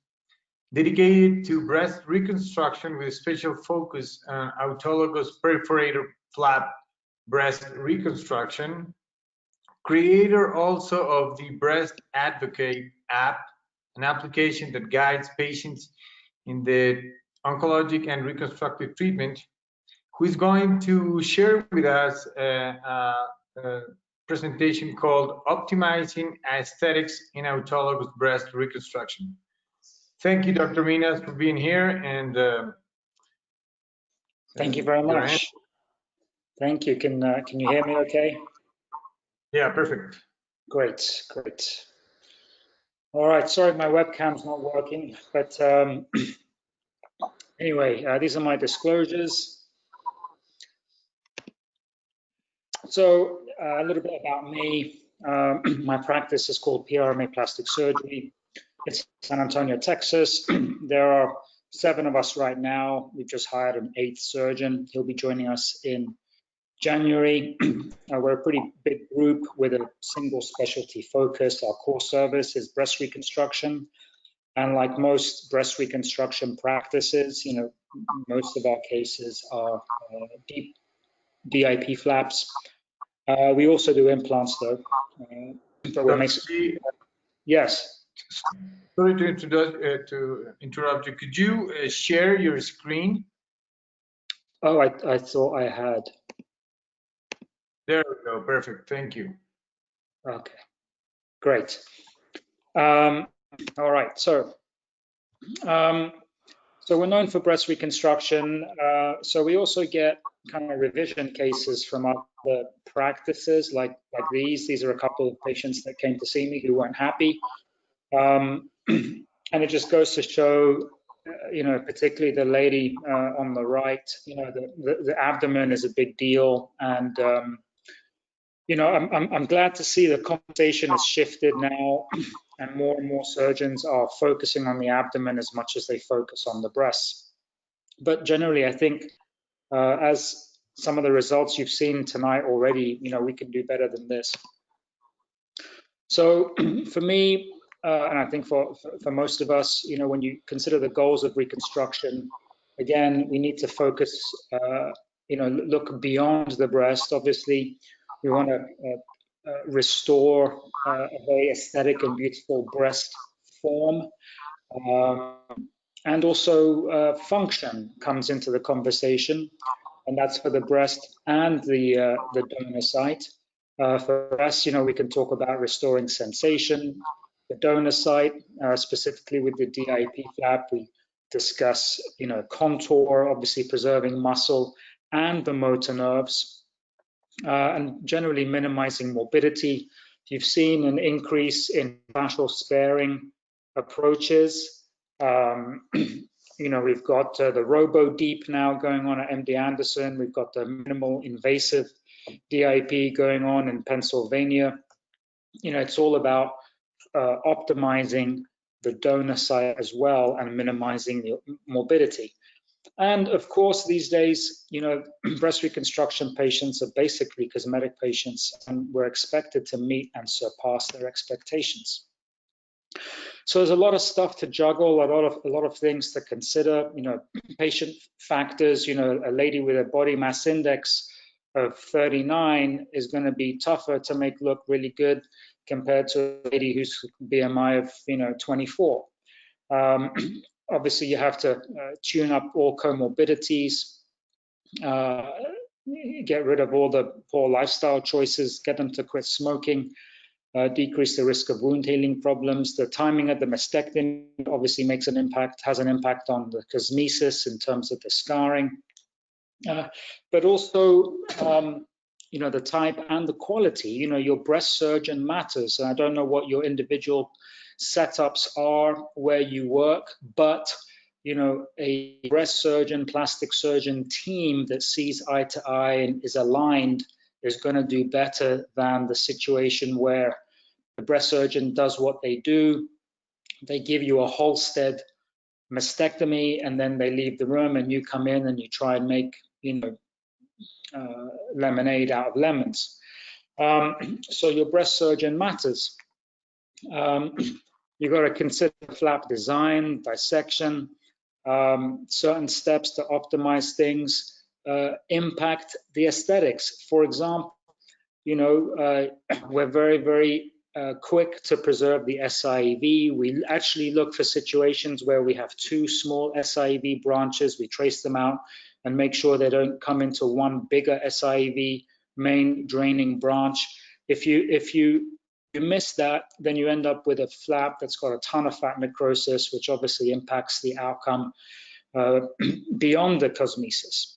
dedicated to breast reconstruction with special focus on autologous perforator flap breast reconstruction, creator also of the Breast Advocate app, an application that guides patients in the oncologic and reconstructive treatment, who is going to share with us a presentation called Optimizing Aesthetics in Autologous Breast Reconstruction. Thank you, Dr. Minas, for being here. And thank you very much. Thank you. Can you hear me okay? Yeah, perfect. Great, great. All right, sorry my webcam's not working, but anyway, these are my disclosures. So a little bit about me. My practice is called PRMA Plastic Surgery. It's San Antonio, Texas. There are 7 of us right now. We've just hired an 8th surgeon. He'll be joining us in January. We're a pretty big group with a single specialty focus. Our core service is breast reconstruction. And like most breast reconstruction practices, you know, most of our cases are deep DIP flaps. We also do implants though. Yes. Sorry to interrupt you. Could you share your screen? Oh, I thought I had. There we go. Perfect. Thank you. Okay, great. All right. So we're known for breast reconstruction. So we also get kind of revision cases from other practices like these. These are a couple of patients that came to see me who weren't happy. And it just goes to show, you know, particularly the lady on the right, you know, the abdomen is a big deal. And, you know, I'm glad to see the conversation has shifted now and more surgeons are focusing on the abdomen as much as they focus on the breasts. But generally, I think as some of the results you've seen tonight already, you know, we can do better than this. So for me, and I think for most of us, you know, when you consider the goals of reconstruction, again, we need to focus, you know, look beyond the breast. Obviously, we want to restore a very aesthetic and beautiful breast form. And also function comes into the conversation, and that's for the breast and the donor site. For us, you know, we can talk about restoring sensation. The donor site, specifically with the DIP flap, we discuss, you know, contour, obviously preserving muscle and the motor nerves, and generally minimizing morbidity. You've seen an increase in fascial sparing approaches. You know, we've got the Robo-Deep now going on at MD Anderson. We've got the minimal invasive DIP going on in Pennsylvania. You know, it's all about optimizing the donor site as well and minimizing the morbidity. And of course, these days, you know, breast reconstruction patients are basically cosmetic patients, and we're expected to meet and surpass their expectations. So there's a lot of stuff to juggle, a lot of things to consider. You know, patient factors. You know, a lady with a body mass index of 39 is going to be tougher to make look really good compared to a lady whose BMI of 24. Obviously, you have to tune up all comorbidities, get rid of all the poor lifestyle choices, get them to quit smoking, decrease the risk of wound healing problems. The timing of the mastectomy obviously has an impact on the cosmesis in terms of the scarring, but also, you know, the type and the quality. You know, your breast surgeon matters. I don't know what your individual setups are where you work, but you know, a breast surgeon, plastic surgeon team that sees eye to eye and is aligned is going to do better than the situation where the breast surgeon does what they do. They give you a Holstead mastectomy and then they leave the room, and you come in and you try and make, you know, lemonade out of lemons. So your breast surgeon matters. You've got to consider flap design, dissection, certain steps to optimize things, impact the aesthetics. For example, you know, we're very, very quick to preserve the SIEV. We actually look for situations where we have two small SIEV branches. We trace them out and make sure they don't come into one bigger SIEV main draining branch. If you miss that, then you end up with a flap that's got a ton of fat necrosis, which obviously impacts the outcome beyond the cosmesis.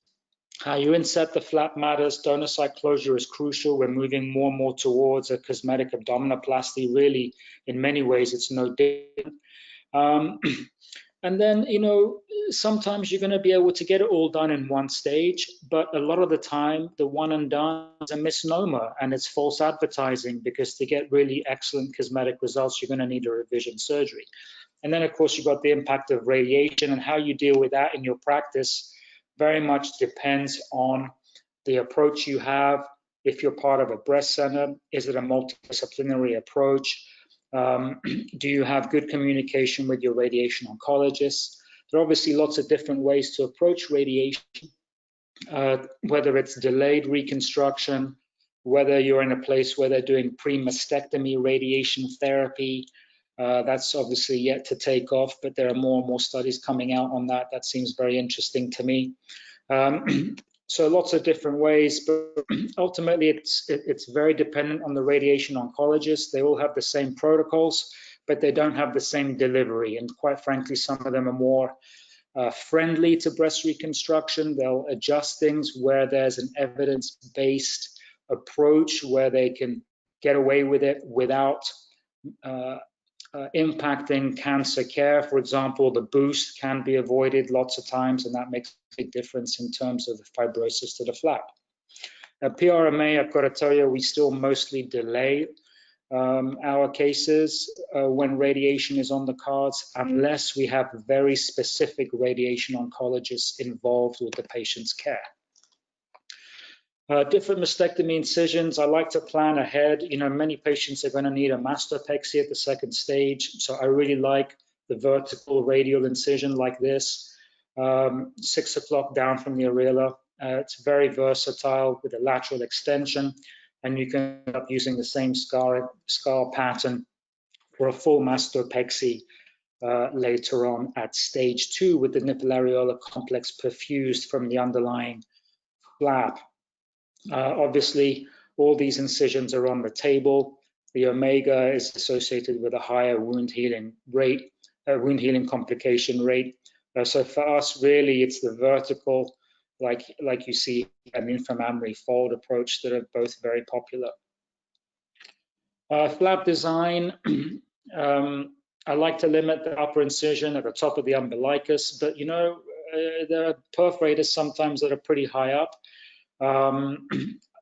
How you inset the flap matters. Donor site closure is crucial. We're moving more and more towards a cosmetic abdominoplasty. Really, in many ways, it's no different. And then, you know, sometimes you're going to be able to get it all done in one stage, but a lot of the time, the one and done is a misnomer and it's false advertising, because to get really excellent cosmetic results, you're going to need a revision surgery. And then, of course, you've got the impact of radiation, and how you deal with that in your practice very much depends on the approach you have. If you're part of a breast center, is it a multidisciplinary approach? Do you have good communication with your radiation oncologist? There are obviously lots of different ways to approach radiation, whether it's delayed reconstruction, whether you're in a place where they're doing pre-mastectomy radiation therapy. That's obviously yet to take off, but there are more and more studies coming out on that. That seems very interesting to me. So lots of different ways, but ultimately it's very dependent on the radiation oncologist. They all have the same protocols, but they don't have the same delivery. And quite frankly, some of them are more friendly to breast reconstruction. They'll adjust things where there's an evidence-based approach, where they can get away with it without impacting cancer care. For example, the boost can be avoided lots of times, and that makes a big difference in terms of the fibrosis to the flap. PRMA, I've got to tell you, we still mostly delay our cases when radiation is on the cards, unless we have very specific radiation oncologists involved with the patient's care. Different mastectomy incisions, I like to plan ahead. You know, many patients are going to need a mastopexy at the second stage, so I really like the vertical radial incision like this, 6 o'clock down from the areola. It's very versatile with a lateral extension, and you can end up using the same scar pattern for a full mastopexy later on at stage 2, with the nipple areola complex perfused from the underlying flap. Obviously, all these incisions are on the table. The omega is associated with a higher wound healing rate, wound healing complication rate. So for us, really, it's the vertical, like you see, an inframammary fold approach that are both very popular. Flap design, I like to limit the upper incision at the top of the umbilicus, but you know, there are perforators sometimes that are pretty high up.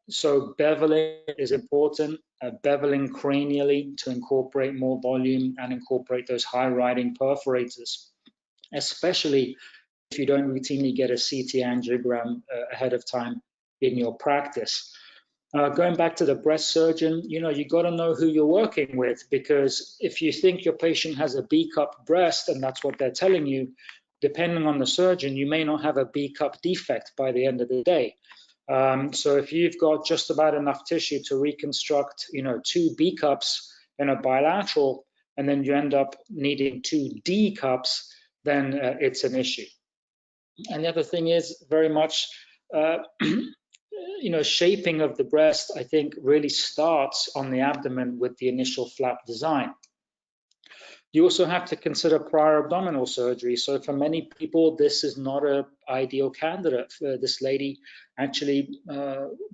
So beveling is important, beveling cranially to incorporate more volume and incorporate those high riding perforators, especially if you don't routinely get a CT angiogram ahead of time in your practice. Going back to the breast surgeon, you got to know who you're working with, because if you think your patient has a B-cup breast and that's what they're telling you, depending on the surgeon, you may not have a B-cup defect by the end of the day. So if you've got just about enough tissue to reconstruct, 2 B cups in a bilateral, and then you end up needing 2 D cups, then it's an issue. And the other thing is very much, shaping of the breast, I think, really starts on the abdomen with the initial flap design. You also have to consider prior abdominal surgery. So for many people, this is not an ideal candidate. This lady actually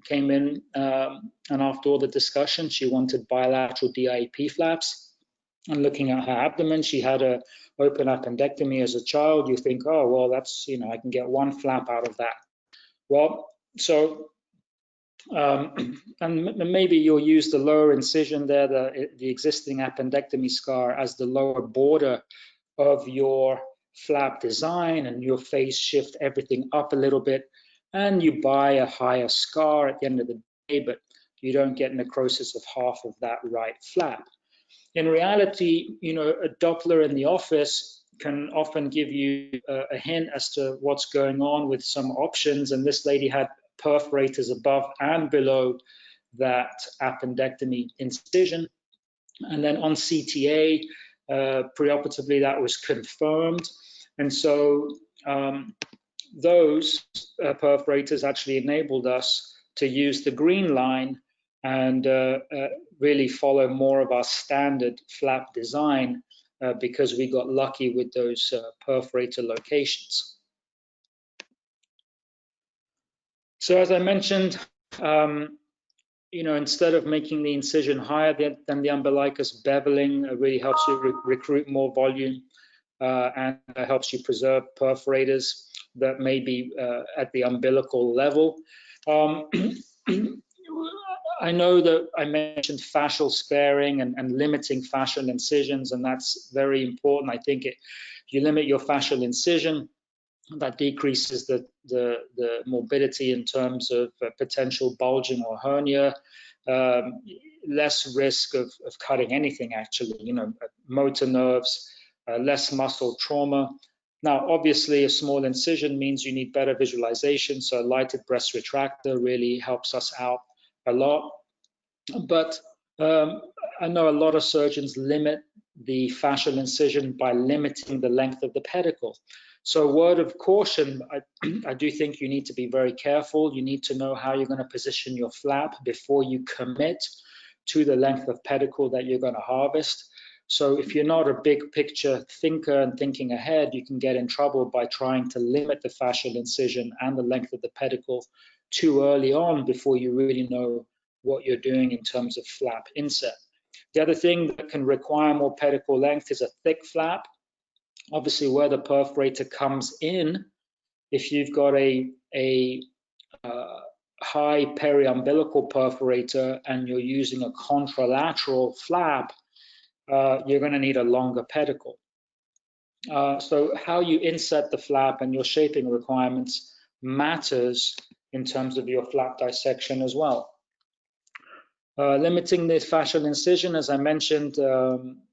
came in, and after all the discussion, she wanted bilateral DIEP flaps. And looking at her abdomen, she had an open appendectomy as a child. You think, oh, well, that's, I can get 1 flap out of that. Well, so, and maybe you'll use the lower incision there, the existing appendectomy scar, as the lower border of your flap design, and your phase shift everything up a little bit, and you buy a higher scar at the end of the day, but you don't get necrosis of half of that right flap. In reality, a Doppler in the office can often give you a hint as to what's going on with some options, and this lady had perforators above and below that appendectomy incision. And then on CTA, preoperatively, that was confirmed. And so those perforators actually enabled us to use the green line and really follow more of our standard flap design because we got lucky with those perforator locations. So as I mentioned, instead of making the incision higher than the umbilicus, beveling really helps you recruit more volume and helps you preserve perforators that may be at the umbilical level. I know that I mentioned fascial sparing and limiting fascial incisions, and that's very important. I think if you limit your fascial incision, that decreases the morbidity in terms of potential bulging or hernia, less risk of cutting anything actually, motor nerves, less muscle trauma. Now, obviously, a small incision means you need better visualization, so a lighted breast retractor really helps us out a lot. But I know a lot of surgeons limit the fascial incision by limiting the length of the pedicle. So word of caution, I do think you need to be very careful. You need to know how you're going to position your flap before you commit to the length of pedicle that you're going to harvest. So if you're not a big picture thinker and thinking ahead, you can get in trouble by trying to limit the fascial incision and the length of the pedicle too early on before you really know what you're doing in terms of flap inset. The other thing that can require more pedicle length is a thick flap. Obviously, where the perforator comes in, if you've got a high periumbilical perforator and you're using a contralateral flap, you're going to need a longer pedicle. So how you inset the flap and your shaping requirements matters in terms of your flap dissection as well. Limiting the fascial incision, as I mentioned,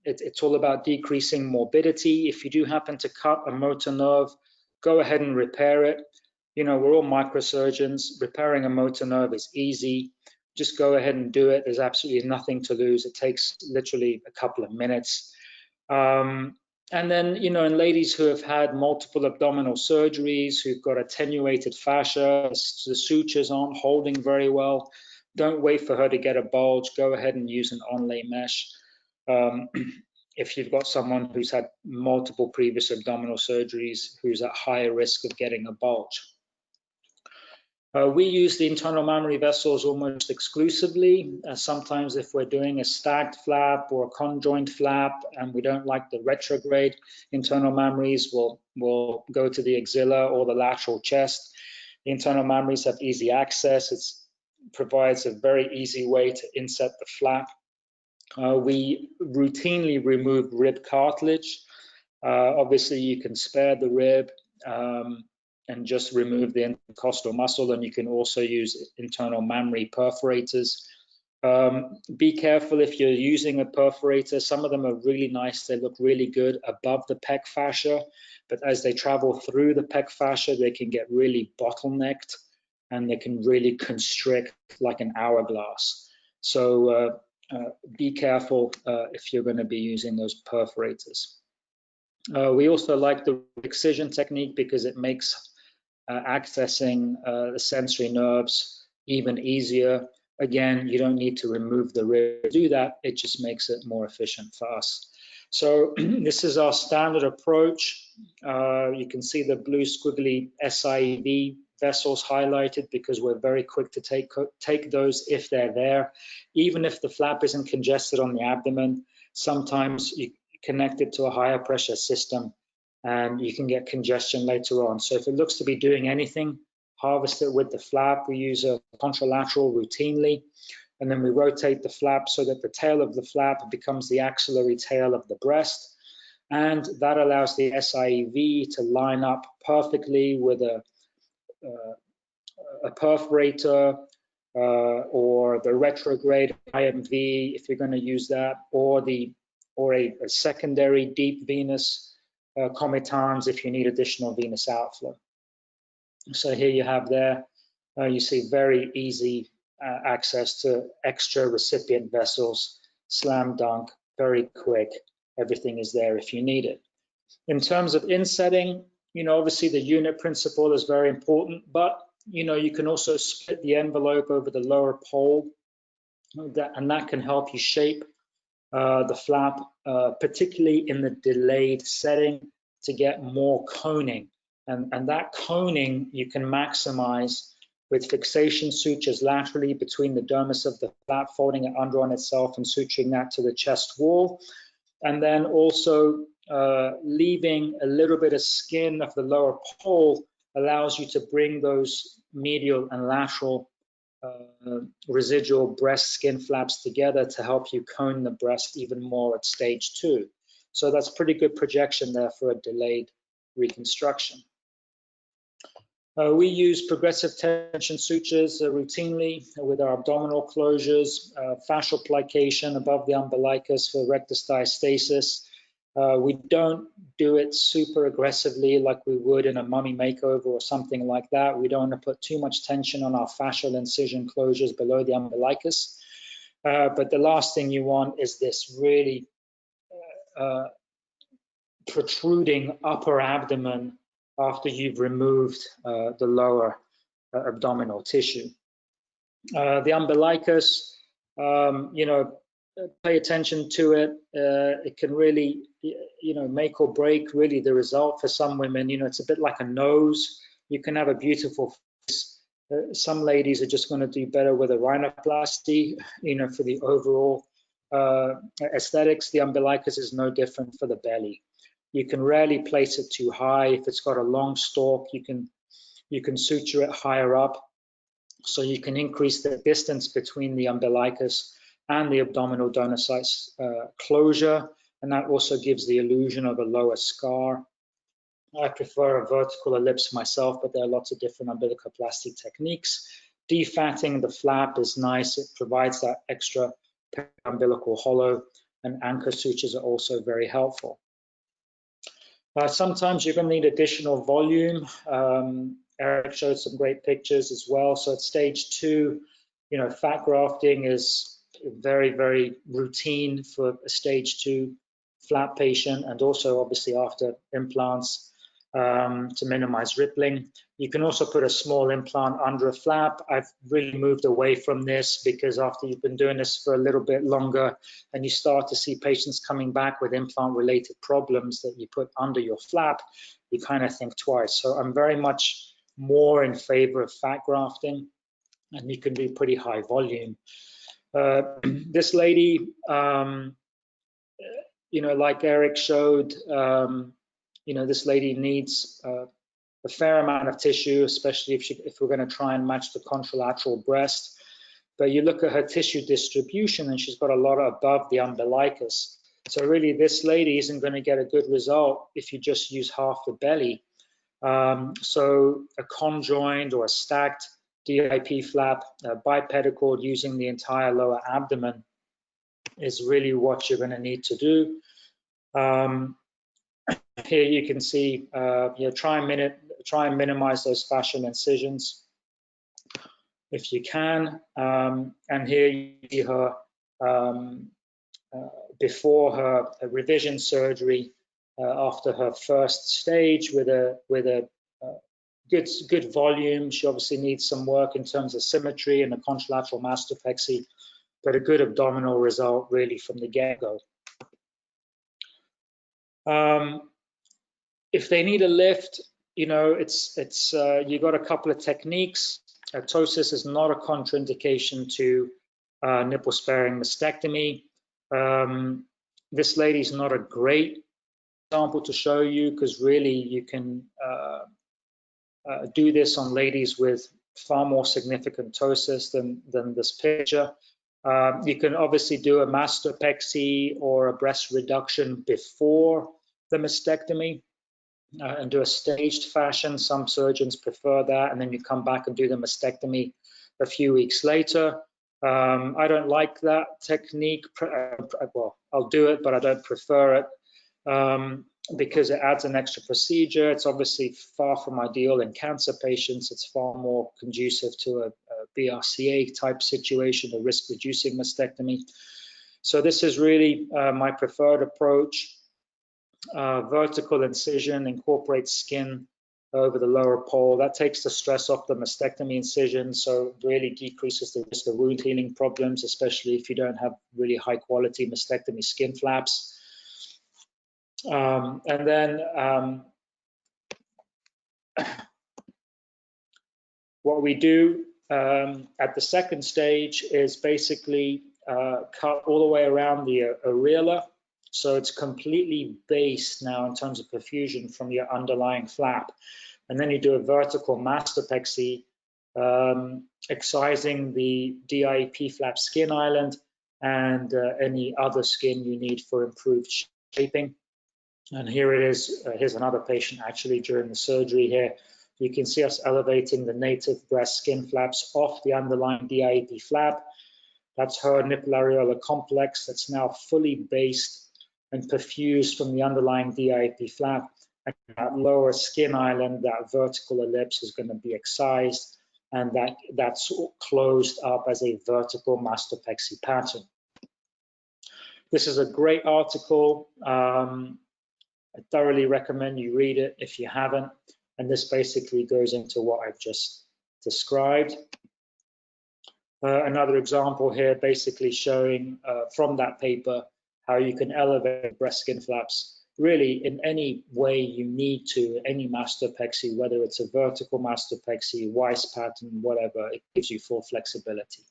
it's all about decreasing morbidity. If you do happen to cut a motor nerve, go ahead and repair it. We're all microsurgeons. Repairing a motor nerve is easy. Just go ahead and do it. There's absolutely nothing to lose. It takes literally a couple of minutes. And then, in ladies who have had multiple abdominal surgeries, who've got attenuated fascia, the sutures aren't holding very well, don't wait for her to get a bulge. Go ahead and use an onlay mesh. If you've got someone who's had multiple previous abdominal surgeries, who's at higher risk of getting a bulge. We use the internal mammary vessels almost exclusively. Sometimes if we're doing a stacked flap or a conjoint flap and we don't like the retrograde internal mammaries, we'll go to the axilla or the lateral chest. The internal mammaries have easy access. It provides a very easy way to inset the flap. We routinely remove rib cartilage. Obviously, you can spare the rib. and just remove the intercostal muscle. And you can also use internal mammary perforators. Be careful if you're using a perforator. Some of them are really nice. They look really good above the pec fascia, but as they travel through the pec fascia, they can get really bottlenecked and they can really constrict like an hourglass. So be careful if you're going to be using those perforators. We also like the excision technique because it makes accessing the sensory nerves even easier. Again, you don't need to remove the rib to do that. It just makes it more efficient for us. So this is our standard approach. You can see the blue squiggly SIEV vessels highlighted because we're very quick to take those if they're there. Even if the flap isn't congested on the abdomen, sometimes you connect it to a higher pressure system and you can get congestion later on. So if it looks to be doing anything, harvest it with the flap. We use a contralateral routinely, and then we rotate the flap so that the tail of the flap becomes the axillary tail of the breast. And that allows the SIEV to line up perfectly with a perforator or the retrograde IMV if you're going to use that, or a secondary deep venous comitans if you need additional venous outflow. So here you have there, you see very easy access to extra recipient vessels, slam dunk, very quick. Everything is there if you need it. In terms of insetting, obviously the unit principle is very important, but you can also split the envelope over the lower pole, and that can help you shape the flap, particularly in the delayed setting, to get more coning. And that coning you can maximize with fixation sutures laterally between the dermis of the flap, folding it under on itself and suturing that to the chest wall. And then also leaving a little bit of skin of the lower pole allows you to bring those medial and lateral residual breast skin flaps together to help you cone the breast even more at stage 2. So that's pretty good projection there for a delayed reconstruction. We use progressive tension sutures routinely with our abdominal closures, fascial plication above the umbilicus for rectus diastasis. We don't do it super aggressively like we would in a mummy makeover or something like that. We don't want to put too much tension on our fascial incision closures below the umbilicus. But the last thing you want is this really protruding upper abdomen after you've removed the lower abdominal tissue. The umbilicus, pay attention to it. It can really, make or break really the result for some women. It's a bit like a nose. You can have a beautiful face. Some ladies are just going to do better with a rhinoplasty, for the overall aesthetics. The umbilicus is no different for the belly. You can rarely place it too high. If it's got a long stalk, you can suture it higher up, so you can increase the distance between the umbilicus and the abdominal donor site closure, and that also gives the illusion of a lower scar. I prefer a vertical ellipse myself, but there are lots of different umbilicoplasty techniques. Defatting the flap is nice. It provides that extra umbilical hollow, and anchor sutures are also very helpful. Sometimes you're going to need additional volume. Eric showed some great pictures as well. So at stage 2, fat grafting is very, very routine for a stage 2 flap patient, and also obviously after implants to minimize rippling. You can also put a small implant under a flap. I've really moved away from this because after you've been doing this for a little bit longer and you start to see patients coming back with implant related problems that you put under your flap, you kind of think twice. So I'm very much more in favor of fat grafting, and you can do pretty high volume. This lady, like Eric showed, this lady needs a fair amount of tissue, especially if we're going to try and match the contralateral breast. But you look at her tissue distribution and she's got a lot above the umbilicus. So really this lady isn't going to get a good result if you just use half the belly. So a conjoined or a stacked DIP flap, bipedical using the entire lower abdomen is really what you're going to need to do. Here you can see, try and minimize those fascial incisions if you can. And here you see her before her revision surgery after her first stage with a good volume. She obviously needs some work in terms of symmetry and a contralateral mastopexy, but a good abdominal result really from the get-go. If they need a lift, you got a couple of techniques. Ptosis is not a contraindication to nipple-sparing mastectomy. This lady's not a great example to show you because really you can do this on ladies with far more significant ptosis than this picture. You can obviously do a mastopexy or a breast reduction before the mastectomy and do a staged fashion. Some surgeons prefer that, and then you come back and do the mastectomy a few weeks later. I don't like that technique. Well, I'll do it, but I don't prefer it because it adds an extra procedure. It's obviously far from ideal in cancer patients. It's far more conducive to a BRCA type situation, a risk-reducing mastectomy. So this is really my preferred approach. Vertical incision incorporates skin over the lower pole. That takes the stress off the mastectomy incision, so it really decreases the risk of wound healing problems, especially if you don't have really high quality mastectomy skin flaps. And then what we do at the second stage is basically cut all the way around the areola. So it's completely based now in terms of perfusion from your underlying flap. And then you do a vertical mastopexy, excising the DIP flap skin island and any other skin you need for improved shaping. And here it is. Here's another patient actually during the surgery here. You can see us elevating the native breast skin flaps off the underlying DIP flap. That's her nipple areola complex that's now fully based and perfused from the underlying DIP flap. And that lower skin island, that vertical ellipse, is going to be excised, and that's closed up as a vertical mastopexy pattern. This is a great article. I thoroughly recommend you read it if you haven't. And this basically goes into what I've just described. Another example here basically showing from that paper how you can elevate breast skin flaps really in any way you need to, any mastopexy, whether it's a vertical mastopexy, Weiss pattern, whatever, it gives you full flexibility.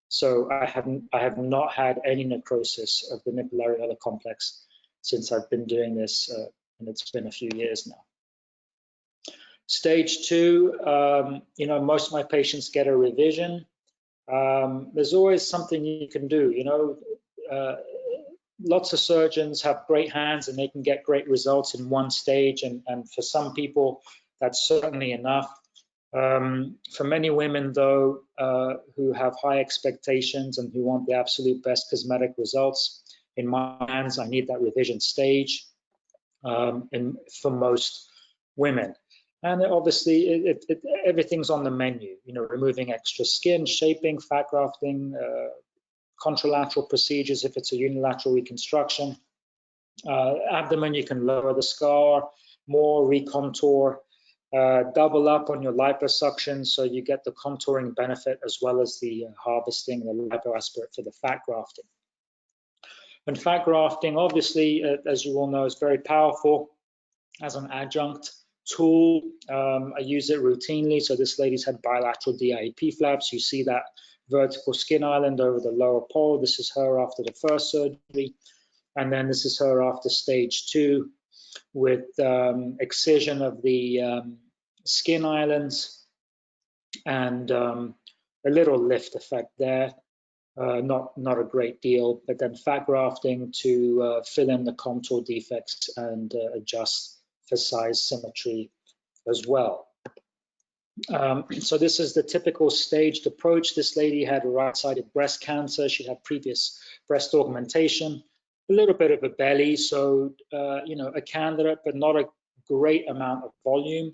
So I have not had any necrosis of the nipple areola complex since I've been doing this, and it's been a few years now. Stage 2, most of my patients get a revision. There's always something you can do, lots of surgeons have great hands and they can get great results in one stage, and for some people that's certainly enough. For many women though, who have high expectations and who want the absolute best cosmetic results, in my hands I need that revision stage for most women. And obviously everything's on the menu, removing extra skin, shaping, fat grafting, contralateral procedures if it's a unilateral reconstruction. Abdomen, you can lower the scar more, recontour, double up on your liposuction so you get the contouring benefit as well as the harvesting, the lipoaspirate for the fat grafting. And fat grafting, obviously, as you all know, is very powerful as an adjunct tool. I use it routinely. So this lady's had bilateral DIP flaps. You see that vertical skin island over the lower pole. This is her after the first surgery. And then this is her after stage 2 with excision of the skin islands and a little lift effect there. Not a great deal, but then fat grafting to fill in the contour defects and adjust for size, symmetry, as well. So this is the typical staged approach. This lady had right-sided breast cancer. She had previous breast augmentation, a little bit of a belly, so you know, a candidate, but not a great amount of volume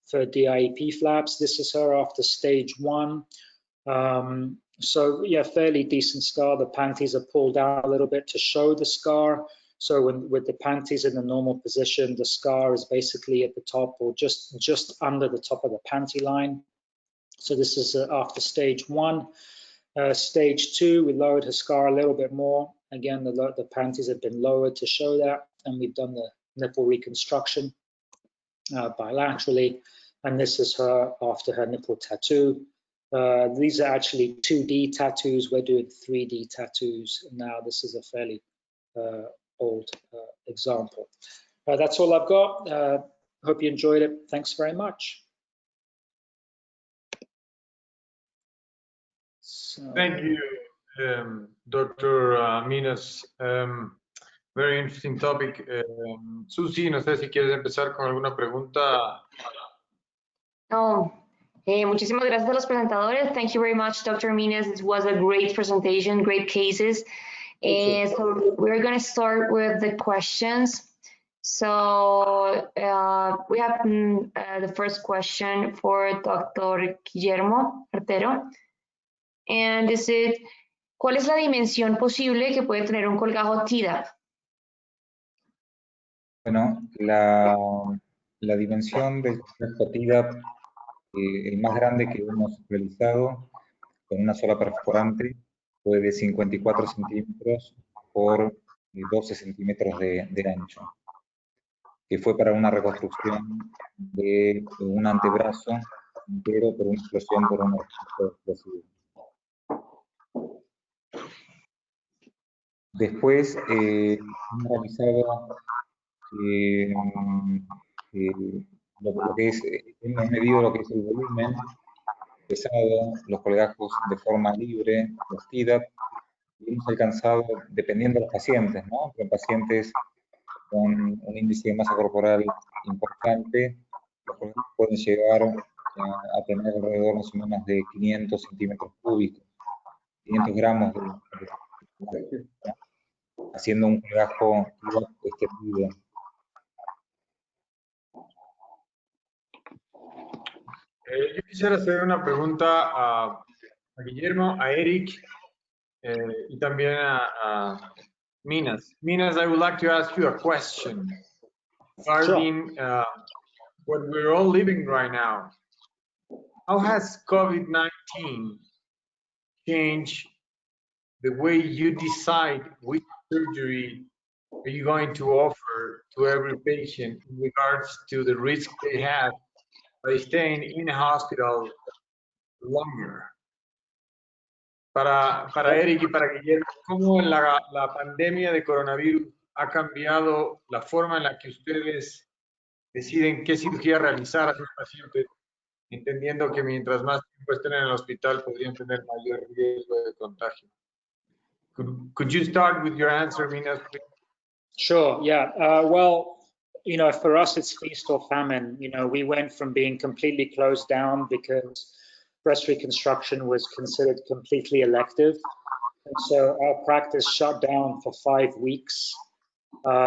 for DIEP flaps. This is her after stage 1. So yeah, fairly decent scar. The panties are pulled out a little bit to show the scar. So with the panties in the normal position, the scar is basically at the top or just under the top of the panty line. So this is after stage 1. Stage 2, we lowered her scar a little bit more. Again, the panties have been lowered to show that, and we've done the nipple reconstruction bilaterally. And this is her after her nipple tattoo. These are actually 2D tattoos. We're doing 3D tattoos now. This is a fairly old example. That's all I've got. Hope you enjoyed it. Thanks very much. So, thank you, Dr. Minas. Very interesting topic. Susi, no sé si quieres empezar con alguna pregunta. No. Muchísimas gracias a los presentadores. Thank you very much, Dr. Minas. It was a great presentation, great cases. So we're going to start with the questions. So we have the first question for Dr. Guillermo Artero. And is it, ¿cuál es la dimensión posible que puede tener un colgajo TDAP? Bueno, la dimensión del colgajo TDAP, el más grande que hemos realizado con una sola perforante, fue de 54 centímetros por 12 centímetros de ancho, que fue para una reconstrucción de un antebrazo entero por una explosión por un explosivo. Después hemos realizado lo que es, hemos medido lo que es el volumen pesado, los colgajos de forma libre, los TDAP, y hemos alcanzado, dependiendo de los pacientes, ¿no? Pero en pacientes con un índice de masa corporal importante, los colgajos pueden llegar a tener alrededor más o menos de 500 centímetros cúbicos, 500 gramos de haciendo un colgajo extendido. Yo quisiera hacer una pregunta a Guillermo, a Eric, y también a Minas. Minas, I would like to ask you a question regarding what we're all living right now. How has COVID-19 changed the way you decide which surgery are you going to offer to every patient in regards to the risk they have by staying in a hospital longer? Para Eric y para Guillermo, ¿cómo la pandemia de coronavirus ha cambiado la forma en la que ustedes deciden qué cirugía realizar a sus pacientes, entendiendo que mientras más tiempo estén en el hospital podrían tener mayor riesgo de contagio? Could you start with your answer, Minas, please? Sure, yeah. Well, you know, for us, it's feast or famine. You know, we went from being completely closed down because breast reconstruction was considered completely elective. And so our practice shut down for 5 weeks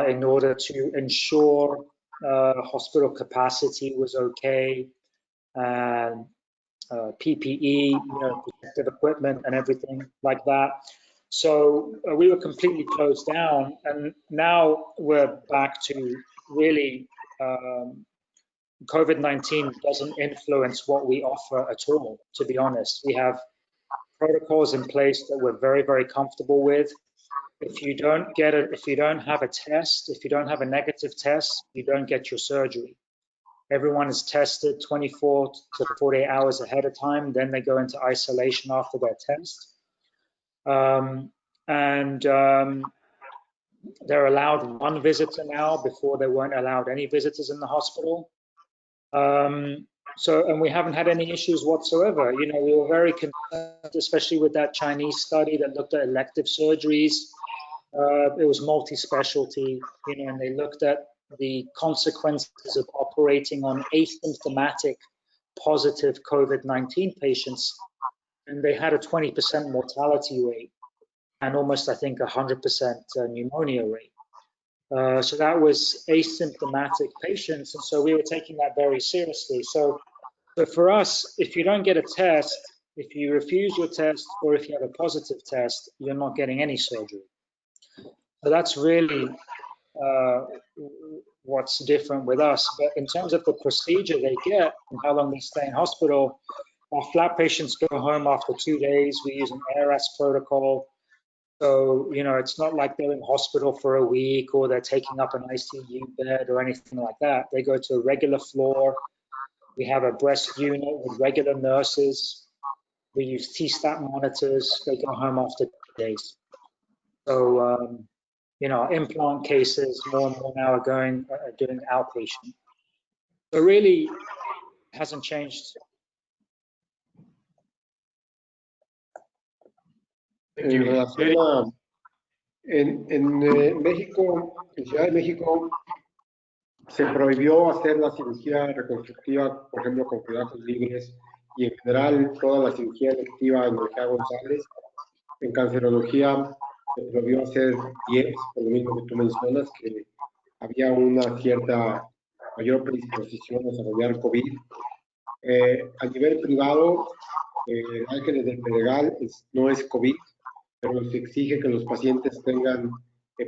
in order to ensure hospital capacity was okay, and PPE, you know, protective equipment and everything like that. So we were completely closed down, and now we're back to really COVID-19 doesn't influence what we offer at all, to be honest. We have protocols in place that we're very, very comfortable with. If you don't have a test, if you don't have a negative test, you don't get your surgery. Everyone is tested 24 to 48 hours ahead of time, then they go into isolation after their test. They're allowed 1 visitor now. Before they weren't allowed any visitors in the hospital. And we haven't had any issues whatsoever. You know, we were very concerned, especially with that Chinese study that looked at elective surgeries. It was multi-specialty, you know, and they looked at the consequences of operating on asymptomatic positive COVID-19 patients, and they had a 20% mortality rate and almost, I think, 100% pneumonia rate. So that was asymptomatic patients, and so we were taking that very seriously. So for us, if you don't get a test, if you refuse your test, or if you have a positive test, you're not getting any surgery. So that's really what's different with us. But in terms of the procedure they get and how long they stay in hospital, our flap patients go home after 2 days. We use an ARAS protocol. So, you know, it's not like they're in hospital for a week or they're taking up an ICU bed or anything like that. They go to a regular floor. We have a breast unit with regular nurses. We use T-stat monitors. They go home after 2 days. So, you know, implant cases more and more now are doing outpatient. So really hasn't changed. En relación a, en México, en Ciudad de México, se prohibió hacer la cirugía reconstructiva, por ejemplo, con quirófanos libres, y en general toda la cirugía electiva en Mejía González. En cancerología se prohibió hacer 10, por lo mismo que tú mencionas, que había una cierta mayor predisposición a desarrollar COVID. A nivel privado, Ángeles del Pedregal no es COVID, pero se exige que los pacientes tengan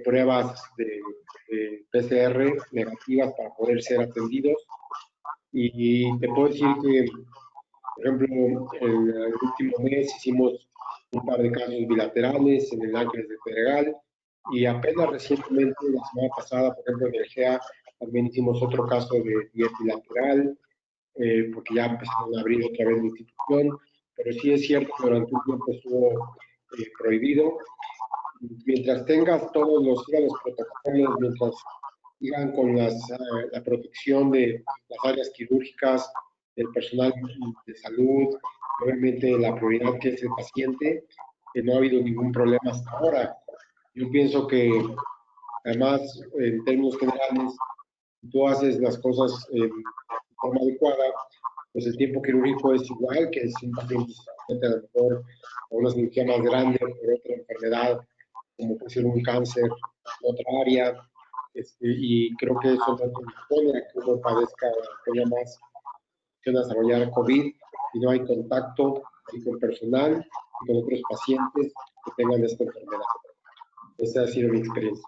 pruebas de PCR negativas para poder ser atendidos. Y te puedo decir que, por ejemplo, en el último mes hicimos un par de casos bilaterales en el Ángeles del Pedregal, y apenas recientemente, la semana pasada, por ejemplo, en el GEA, también hicimos otro caso de bilateral, porque ya empezaron a abrir otra vez la institución, pero sí es cierto que durante un tiempo estuvo prohibido. Mientras tengas todos los protocolos, mientras sigan con la protección de las áreas quirúrgicas, del personal de salud, obviamente la prioridad que es el paciente, no ha habido ningún problema hasta ahora. Yo pienso que, además, en términos generales, si tú haces las cosas de forma adecuada, pues el tiempo quirúrgico es igual que si un paciente se a lo mejor a una cirugía más grande por otra enfermedad, como puede ser un cáncer en otra área, y creo que eso no pone a que uno padezca todavía más que desarrollar COVID, y no hay contacto ni con personal ni con otros pacientes que tengan esta enfermedad. Esa ha sido mi experiencia.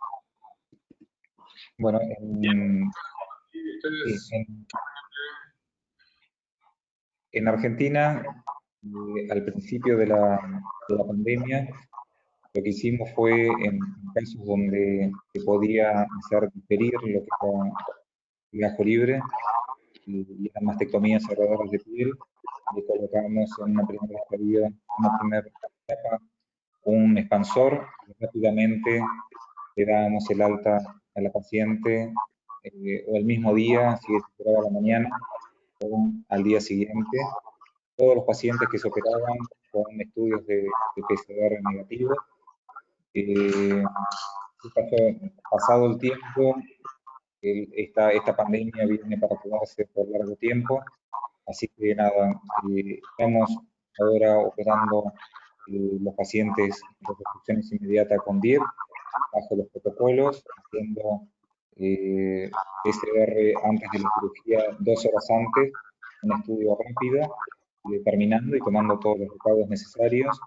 Bueno, en Argentina, al principio de la pandemia, lo que hicimos fue, en casos donde se podía hacer diferir lo que era el gajo libre y las mastectomías cerradoras de piel, le colocamos en una primera etapa un expansor, y rápidamente le dábamos el alta a la paciente, o el mismo día, si se operaba a la mañana, o al día siguiente. Todos los pacientes que se operaban con estudios de PCR negativos. Pasado el tiempo, esta pandemia viene para quedarse por largo tiempo, así que nada, estamos ahora operando los pacientes de reconstrucción inmediata con DIEP, bajo los protocolos, haciendo PCR antes de la cirugía, 2 horas antes, un estudio rápido, determinando y tomando todos los recaudos necesarios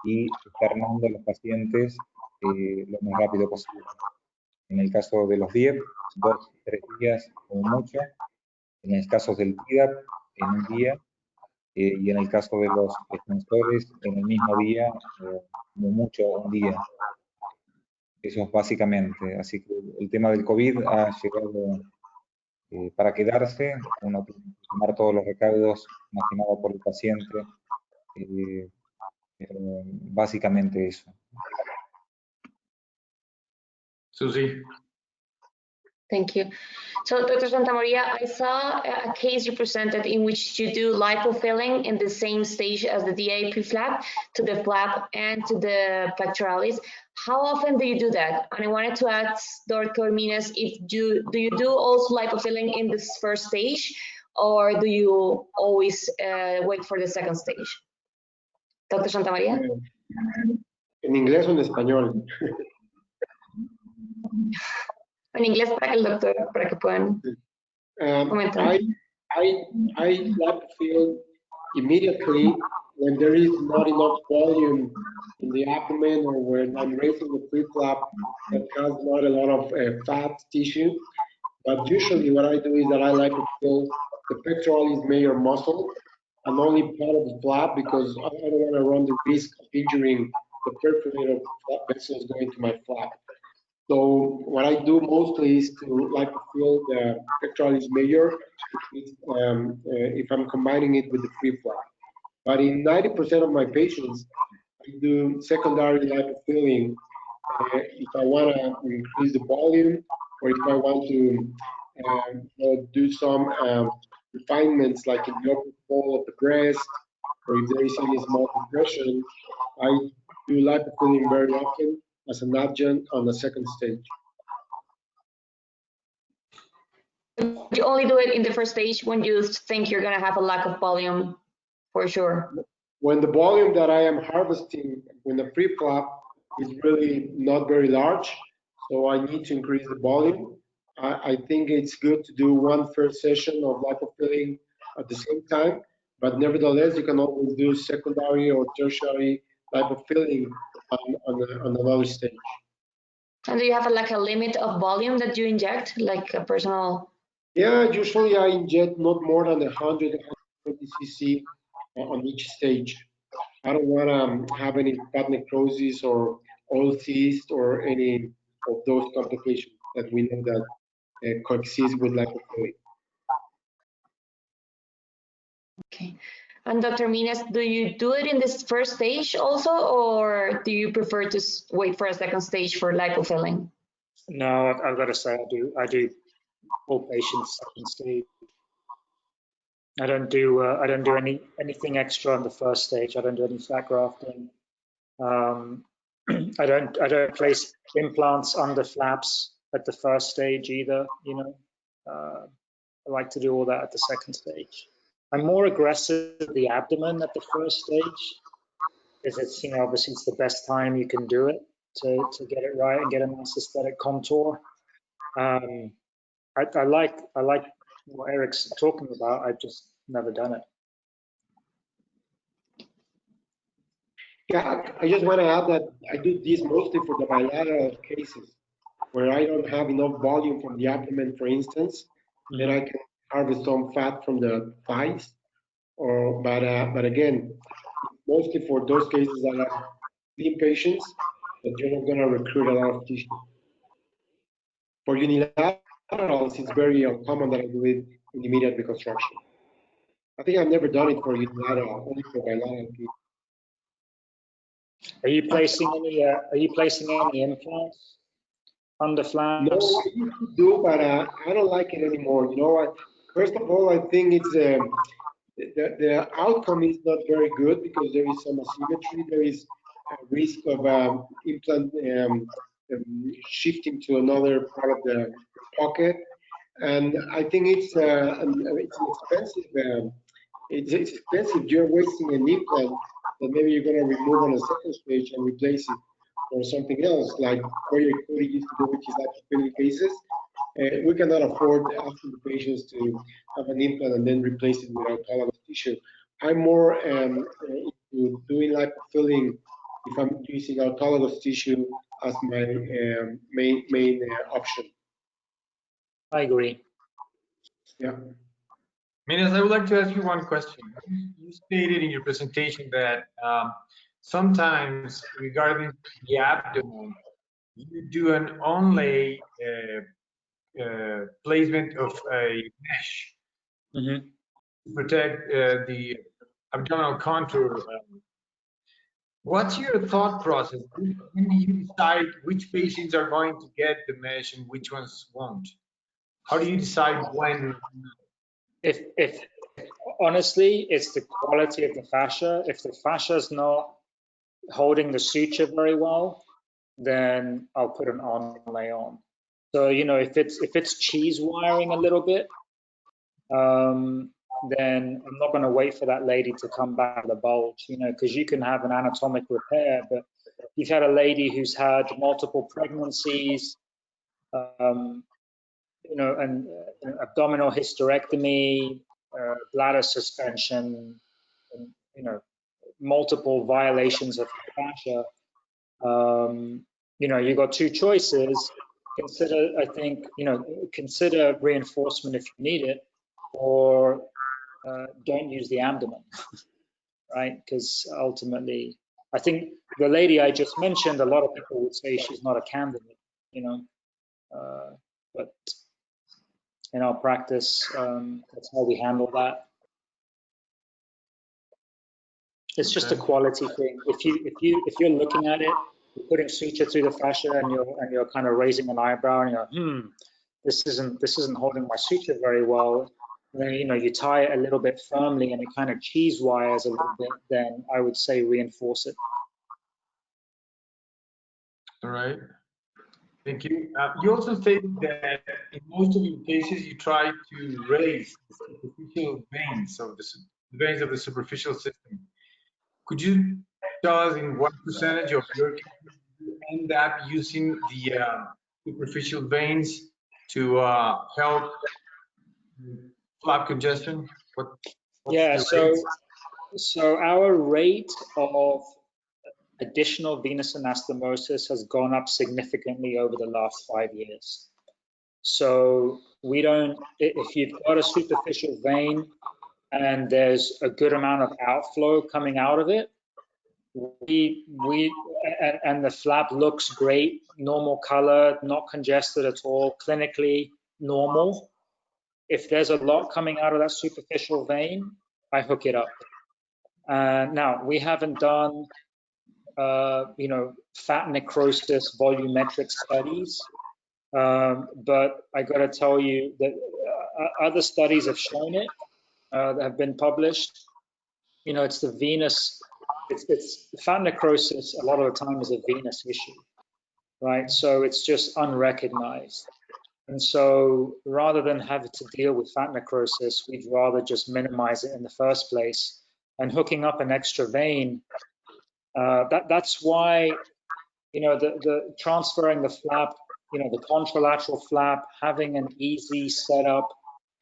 y externando a los pacientes lo más rápido posible. En el caso de los DIEP, 2 o 3 días como mucho. En el caso del TIDAP, en un día. Y en el caso de los extensores, en el mismo día, como mucho un día. Eso es básicamente. Así que el tema del COVID ha llegado para quedarse. Uno tiene que tomar todos los recaudos imaginados por el paciente. Pero básicamente eso. Susi. Thank you. So, Dr. Santamaria, I saw a case you presented in which you do lipofilling in the same stage as the DA pre-flap to the flap and to the pectoralis. How often do you do that? And I wanted to ask Dr. Minas, if do you do also lipofilling in this first stage, or do you always wait for the second stage? Dr. Santamaria? ¿En inglés o en español? En inglés para el doctor, para que puedan comentar. I lipofill immediately when there is not enough volume in the abdomen, or when I'm raising the pre-flap that has not a lot of fat tissue. But usually what I do is that I lipofill the pectoralis major muscle and only part of the flap, because I don't want to run the risk of injuring the perforated vessels going to my flap. So what I do mostly is to lipofill the pectoralis major if I'm combining it with the pre-flap. But in 90% of my patients, I do secondary lipofilling if I want to increase the volume, or if I want to do some refinements like in the upper fold of the breast, or if there is any small depression. I do lipofilling very often as an adjunct on the second stage. You only do it in the first stage when you think you're going to have a lack of volume, for sure. When the volume that I am harvesting when the pre-flap is really not very large, so I need to increase the volume, I think it's good to do one first session of lipofilling at the same time, but nevertheless, you can always do secondary or tertiary lipofilling on another stage. And do you have like a limit of volume that you inject, like a personal? Yeah, usually I inject not more than 100 cc on each stage. I don't want to have any fat necrosis or oil cyst or any of those complications that we know that coexist with lipofilling. Okay. And Dr. Minas, do you do it in this first stage also, or do you prefer to wait for a second stage for lipofilling? No, I've got to say I do all patients second stage. I don't do anything extra on the first stage. I don't do any fat grafting. I don't place implants under flaps at the first stage either. You know, I like to do all that at the second stage. I'm more aggressive with the abdomen at the first stage, because it's, you know, obviously it's the best time you can do it to get it right and get a nice aesthetic contour. I like what Eric's talking about. I've just never done it. Yeah, I just want to add that I do this mostly for the bilateral cases where I don't have enough volume from the abdomen, for instance. Then I can harvest some fat from the thighs. But again, mostly for those cases that are thin patients, that you're not going to recruit a lot of tissue. For unilaterals, it's very uncommon that I do it in immediate reconstruction. I think I've never done it for unilateral, only for bilateral. Are you placing any implants under flaps? No, I used to do, but I don't like it anymore. You know, first of all, I think it's the outcome is not very good because there is some asymmetry. There is a risk of implant shifting to another part of the pocket, and I think it's expensive. It's expensive. You're wasting an implant that maybe you're going to remove on a second stage and replace it or something else, like Roger Cody used to do, which is lipofilling cases. We cannot afford asking the patients to have an implant and then replace it with autologous tissue. I'm more into doing lipofilling if I'm using autologous tissue as my main option. I agree. Yeah. Minas, I would like to ask you one question. You stated in your presentation that sometimes regarding the abdomen, you do an onlay placement of a mesh to protect the abdominal contour. What's your thought process? When do you decide which patients are going to get the mesh and which ones won't? how do you decide when? If honestly, it's the quality of the fascia. If the fascia is not holding the suture very well, then I'll put an onlay on. So, you know, if it's cheese wiring a little bit, then I'm not going to wait for that lady to come back with a bulge, you know, because you can have an anatomic repair, but you've had a lady who's had multiple pregnancies, you know, and abdominal hysterectomy, bladder suspension, and, you know, multiple violations of fascia. You know, you've got two choices. Consider, I think, you know, consider reinforcement if you need it, or don't use the abdomen, right? Because ultimately, I think the lady I just mentioned, a lot of people would say she's not a candidate, you know, but in our practice, that's how we handle that. It's just a quality thing. If you're looking at it, you're putting suture through the fascia, and you're kind of raising an eyebrow, and you're this isn't holding my suture very well. And then, you know, you tie it a little bit firmly and it kind of cheese wires a little bit, then I would say reinforce it. All right. Thank you. You also stated that in most of your cases, you try to raise the superficial veins of the superficial system. Could you tell us in what percentage of your cases you end up using the superficial veins to help flap congestion? Yeah, so our rate of additional venous anastomosis has gone up significantly over the last 5 years. So we don't, if you've got a superficial vein and there's a good amount of outflow coming out of it, and the flap looks great, normal color, not congested at all, clinically normal. If there's a lot coming out of that superficial vein, I hook it up. Now, we haven't done, you know, fat necrosis volumetric studies, but I got to tell you that other studies have shown it, that have been published. You know, it's the venous, it's fat necrosis a lot of the time is a venous issue, right? So it's just unrecognized. And so rather than have to deal with fat necrosis, we'd rather just minimize it in the first place. And hooking up an extra vein, that's why, you know, the transferring the flap, you know, the contralateral flap, having an easy setup,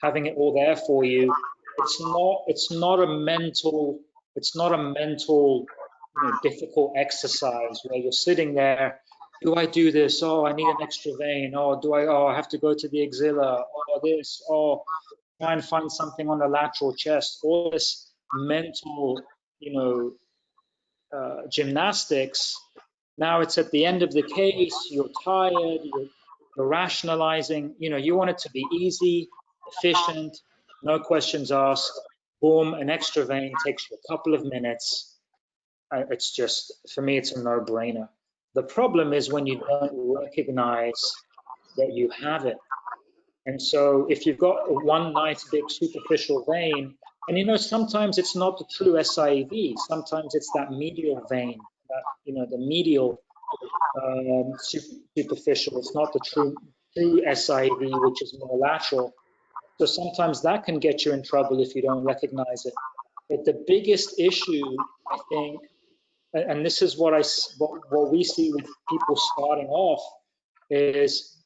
having it all there for you. It's not a mental, you know, difficult exercise where you're sitting there. Do I do this? Oh, I need an extra vein. Oh, I have to go to the axilla. Oh, this. Oh, try and find something on the lateral chest. All this mental, you know, gymnastics. Now it's at the end of the case. You're tired. You're rationalizing. You know, you want it to be easy, efficient, no questions asked. Boom, an extra vein takes you a couple of minutes. It's just, for me, it's a no-brainer. The problem is when you don't recognize that you have it. And so if you've got one nice big superficial vein, and you know, sometimes it's not the true SIEV, sometimes it's that medial vein, that, you know, the medial superficial, it's not the true SIEV, which is more lateral. So sometimes that can get you in trouble if you don't recognize it. But the biggest issue, I think, and this is what we see with people starting off, is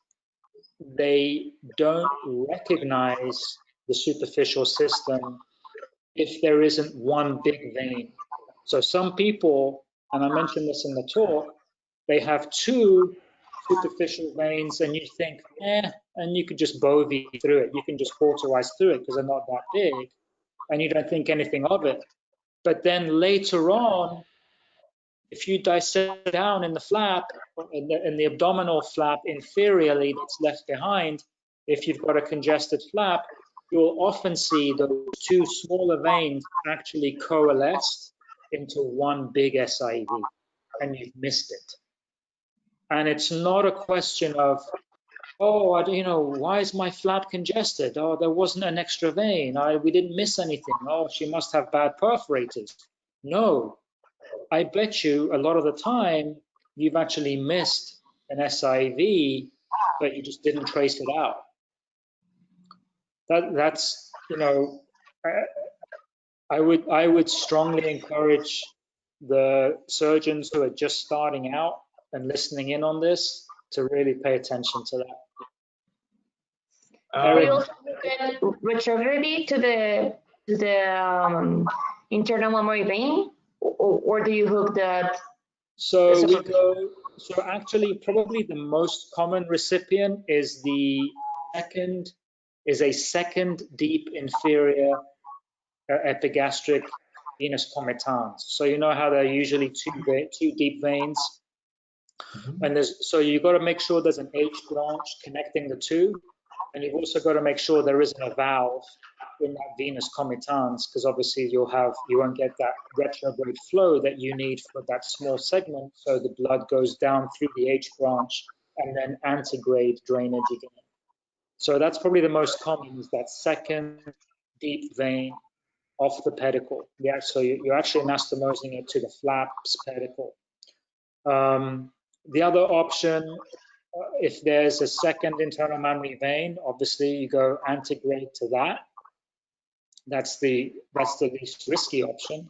they don't recognize the superficial system if there isn't one big vein. So some people, and I mentioned this in the talk, they have two superficial veins and you think, and you could just bovie through it. You can just cauterize through it because they're not that big and you don't think anything of it. But then later on, if you dissect down in the flap, in the abdominal flap inferiorly that's left behind, if you've got a congested flap, you'll often see those two smaller veins actually coalesced into one big SIEV, and you've missed it. And it's not a question of oh, why is my flap congested? Oh, there wasn't an extra vein. We didn't miss anything. Oh, she must have bad perforators. No, I bet you a lot of the time you've actually missed an SIV, but you just didn't trace it out. That's, I would strongly encourage the surgeons who are just starting out and listening in on this to really pay attention to that. We also look at retrograde to the internal mammary vein, or do you hook that? So actually probably the most common recipient is a second deep inferior epigastric venous comitans. So you know how there are usually two deep veins, and so you've got to make sure there's an H branch connecting the two, and you've also got to make sure there isn't a valve in that venous comitans, because obviously you won't get that retrograde flow that you need for that small segment, so the blood goes down through the H branch and then antegrade drainage again. So that's probably the most common, is that second deep vein off the pedicle. Yeah, so you're actually anastomosing it to the flaps pedicle. The other option, if there's a second internal mammary vein, obviously you go antegrade to that. That's the least risky option.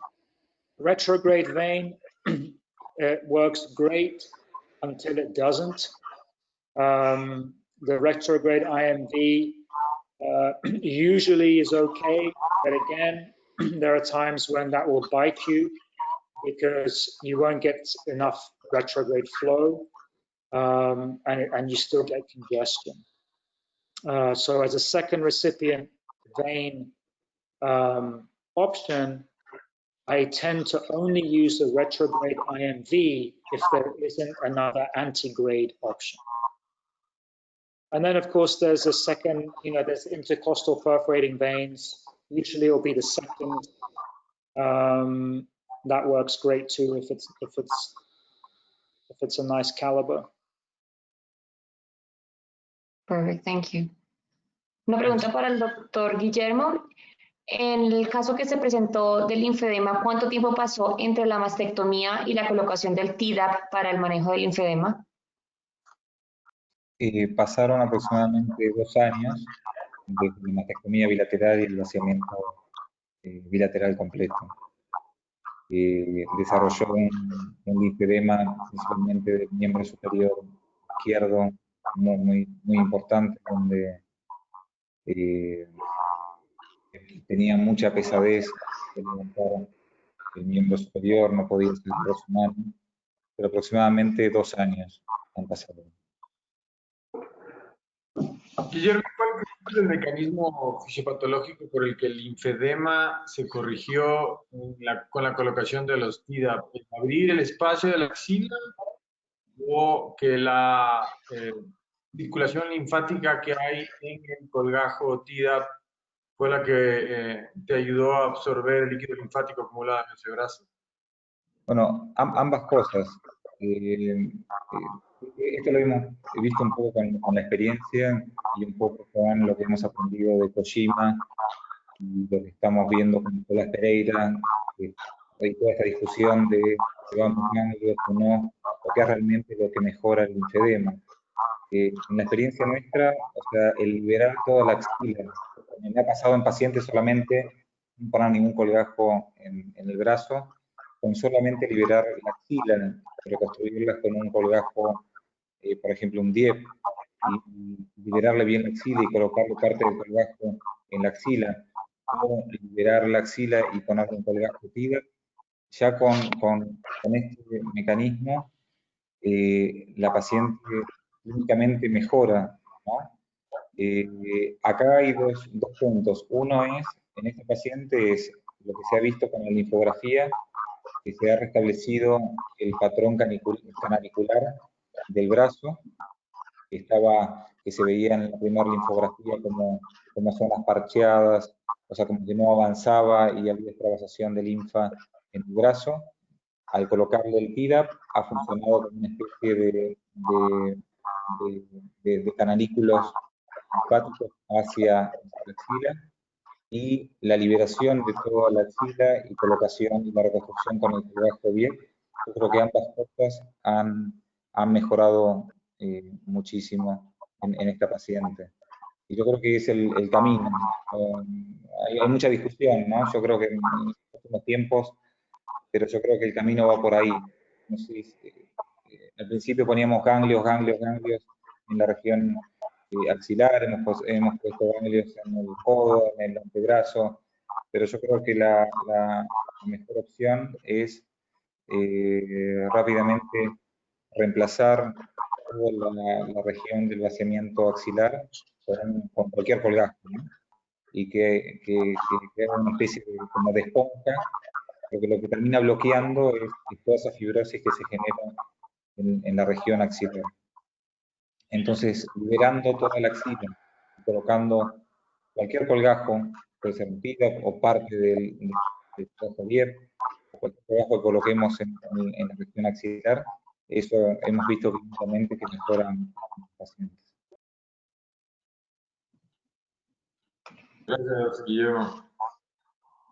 Retrograde vein, it works great until it doesn't. The retrograde IMV usually is okay, but again, there are times when that will bite you because you won't get enough retrograde flow, and you still get congestion. So as a second recipient vein option, I tend to only use the retrograde IMV if there isn't another antegrade option. And then, of course, there's a second, there's intercostal perforating veins. Usually it'll be the second. That works great too if it's a nice caliber. Perfect, thank you. Una pregunta para el doctor Guillermo. En el caso que se presentó del linfedema, ¿cuánto tiempo pasó entre la mastectomía y la colocación del TDAP para el manejo del linfedema? Pasaron aproximadamente 2 años desde la mastectomía bilateral y el vaciamiento bilateral completo. Desarrolló un linfedema principalmente del miembro superior izquierdo muy importante, donde tenía mucha pesadez de levantar el miembro superior, no podía sacar su mano, pero aproximadamente 2 años han pasado. Guillermo, ¿cuál es el mecanismo fisiopatológico por el que el linfedema se corrigió con la colocación de los TDAP? ¿Abrir el espacio de la axila o que la circulación linfática que hay en el colgajo TDAP fue la que te ayudó a absorber el líquido linfático acumulado en ese brazo? Bueno, ambas cosas. Esto lo hemos visto un poco con la experiencia y un poco con lo que hemos aprendido de Kojima y lo que estamos viendo con Nicolás Pereira, hay toda esta discusión de si vamos ganglios o no, o qué es realmente lo que mejora el linfedema. En la experiencia nuestra, o sea, el liberar toda la axila, me ha pasado en pacientes solamente, no poner ningún colgajo en el brazo, con solamente liberar la axila, reconstruirlas con un colgajo, por ejemplo un DIEP, y liberarle bien la axila y colocarle parte del colgajo en la axila, o liberar la axila y ponerle un colgajo TDAP, ya con este mecanismo, la paciente clínicamente mejora, ¿no? Acá hay dos puntos. Uno es, en este paciente, es lo que se ha visto con la linfografía, que se ha restablecido el patrón canalicular del brazo, que se veía en la primera linfografía como zonas parcheadas, o sea, como que no avanzaba y había extravasación de linfa en el brazo. Al colocarle el TDAP ha funcionado como una especie de de canalículos hepáticos hacia la axila, y la liberación de toda la axila y colocación y la reconstrucción con el colgajo bien. Yo creo que ambas cosas han mejorado muchísimo en esta paciente. Y yo creo que es el camino. Hay mucha discusión, ¿no? Yo creo que en los últimos tiempos, pero yo creo que el camino va por ahí. No sé, al principio poníamos ganglios en la región axilar, hemos puesto ganglios en el codo, en el antebrazo, pero yo creo que la mejor opción es rápidamente reemplazar toda la región del vaciamiento axilar con cualquier colgajo, ¿no? Y que haga una especie como de esponja, porque lo que termina bloqueando es toda esa fibrosis que se genera en la región axilar. Entonces, liberando toda la axila, colocando cualquier colgajo, puede ser un pila o parte del colgajo bien, o cualquier colgajo que coloquemos en la región axilar, eso hemos visto clínicamente que mejoran los pacientes. Gracias, Guillermo.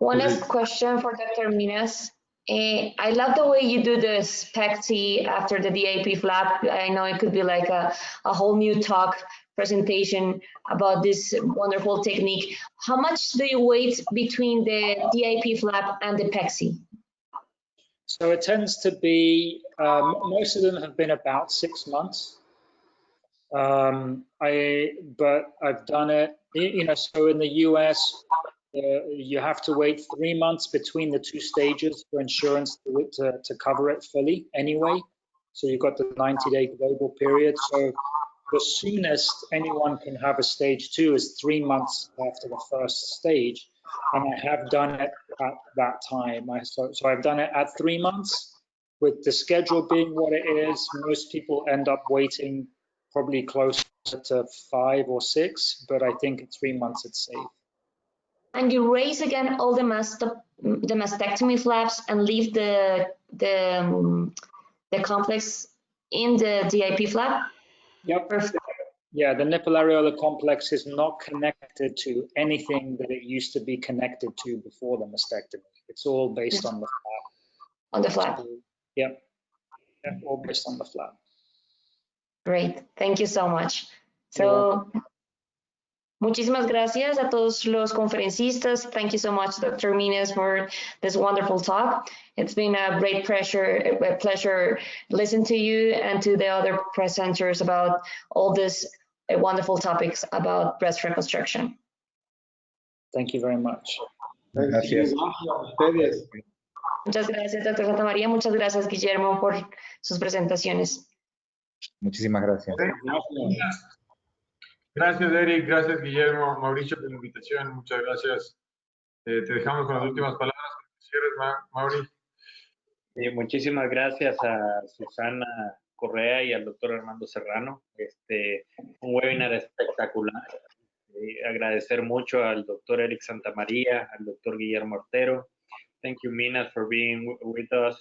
One last question for Dr. Minas. I love the way you do this PECT after the DIP flap. I know it could be like a whole new talk presentation about this wonderful technique. How much do you wait between the DIP flap and the PECT? So it tends to be, most of them have been about 6 months. But I've done it, you know, so in the US, you have to wait 3 months between the 2 stages for insurance to cover it fully anyway. So you've got the 90-day global period. So the soonest anyone can have a stage 2 is 3 months after the first stage. And I have done it at that time. So I've done it at 3 months. With the schedule being what it is, most people end up waiting probably closer to 5 or 6, but I think at 3 months it's safe. And you raise again all the mastectomy flaps and leave the complex in the DIP flap? Yep. Perfect. Yeah, the nipple areolar complex is not connected to anything that it used to be connected to before the mastectomy. It's all based on the flap. On the flap. Yep. All based on the flap. Great. Thank you so much. So, muchísimas gracias a todos los conferencistas. Thank you so much, Dr. Minas, for this wonderful talk. It's been a great pleasure listening to you and to the other presenters about all these wonderful topics about breast reconstruction. Thank you very much. Gracias. Muchas gracias, Dr. Santamaría. Muchas gracias, Guillermo, por sus presentaciones. Muchísimas gracias. Gracias, Eric. Gracias, Guillermo. Mauricio, por la invitación. Muchas gracias. Te dejamos con las últimas palabras. Cierres, Mauri. Muchísimas gracias a Susana Correa y al doctor Armando Serrano. Un webinar espectacular. Agradecer mucho al doctor Eric Santamaría, al doctor Guillermo Ortero. Thank you, Minas, for being with us.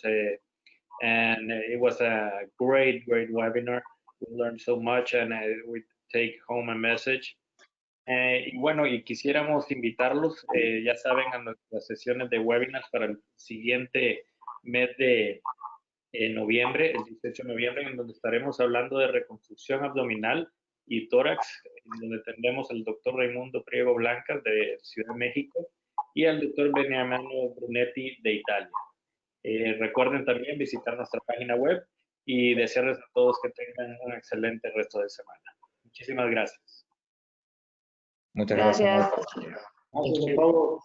And it was a great webinar. We learned so much and we take home a message. Y bueno, y quisiéramos invitarlos, ya saben, a nuestras sesiones de webinars para el siguiente mes de noviembre, el 18 de noviembre, en donde estaremos hablando de reconstrucción abdominal y tórax, en donde tendremos al doctor Raimundo Priego Blancas de Ciudad de México y al doctor Beniamino Brunetti de Italia. Recuerden también visitar nuestra página web y desearles a todos que tengan un excelente resto de semana. Muchísimas gracias. Muchas gracias. Gracias. Gracias a todos.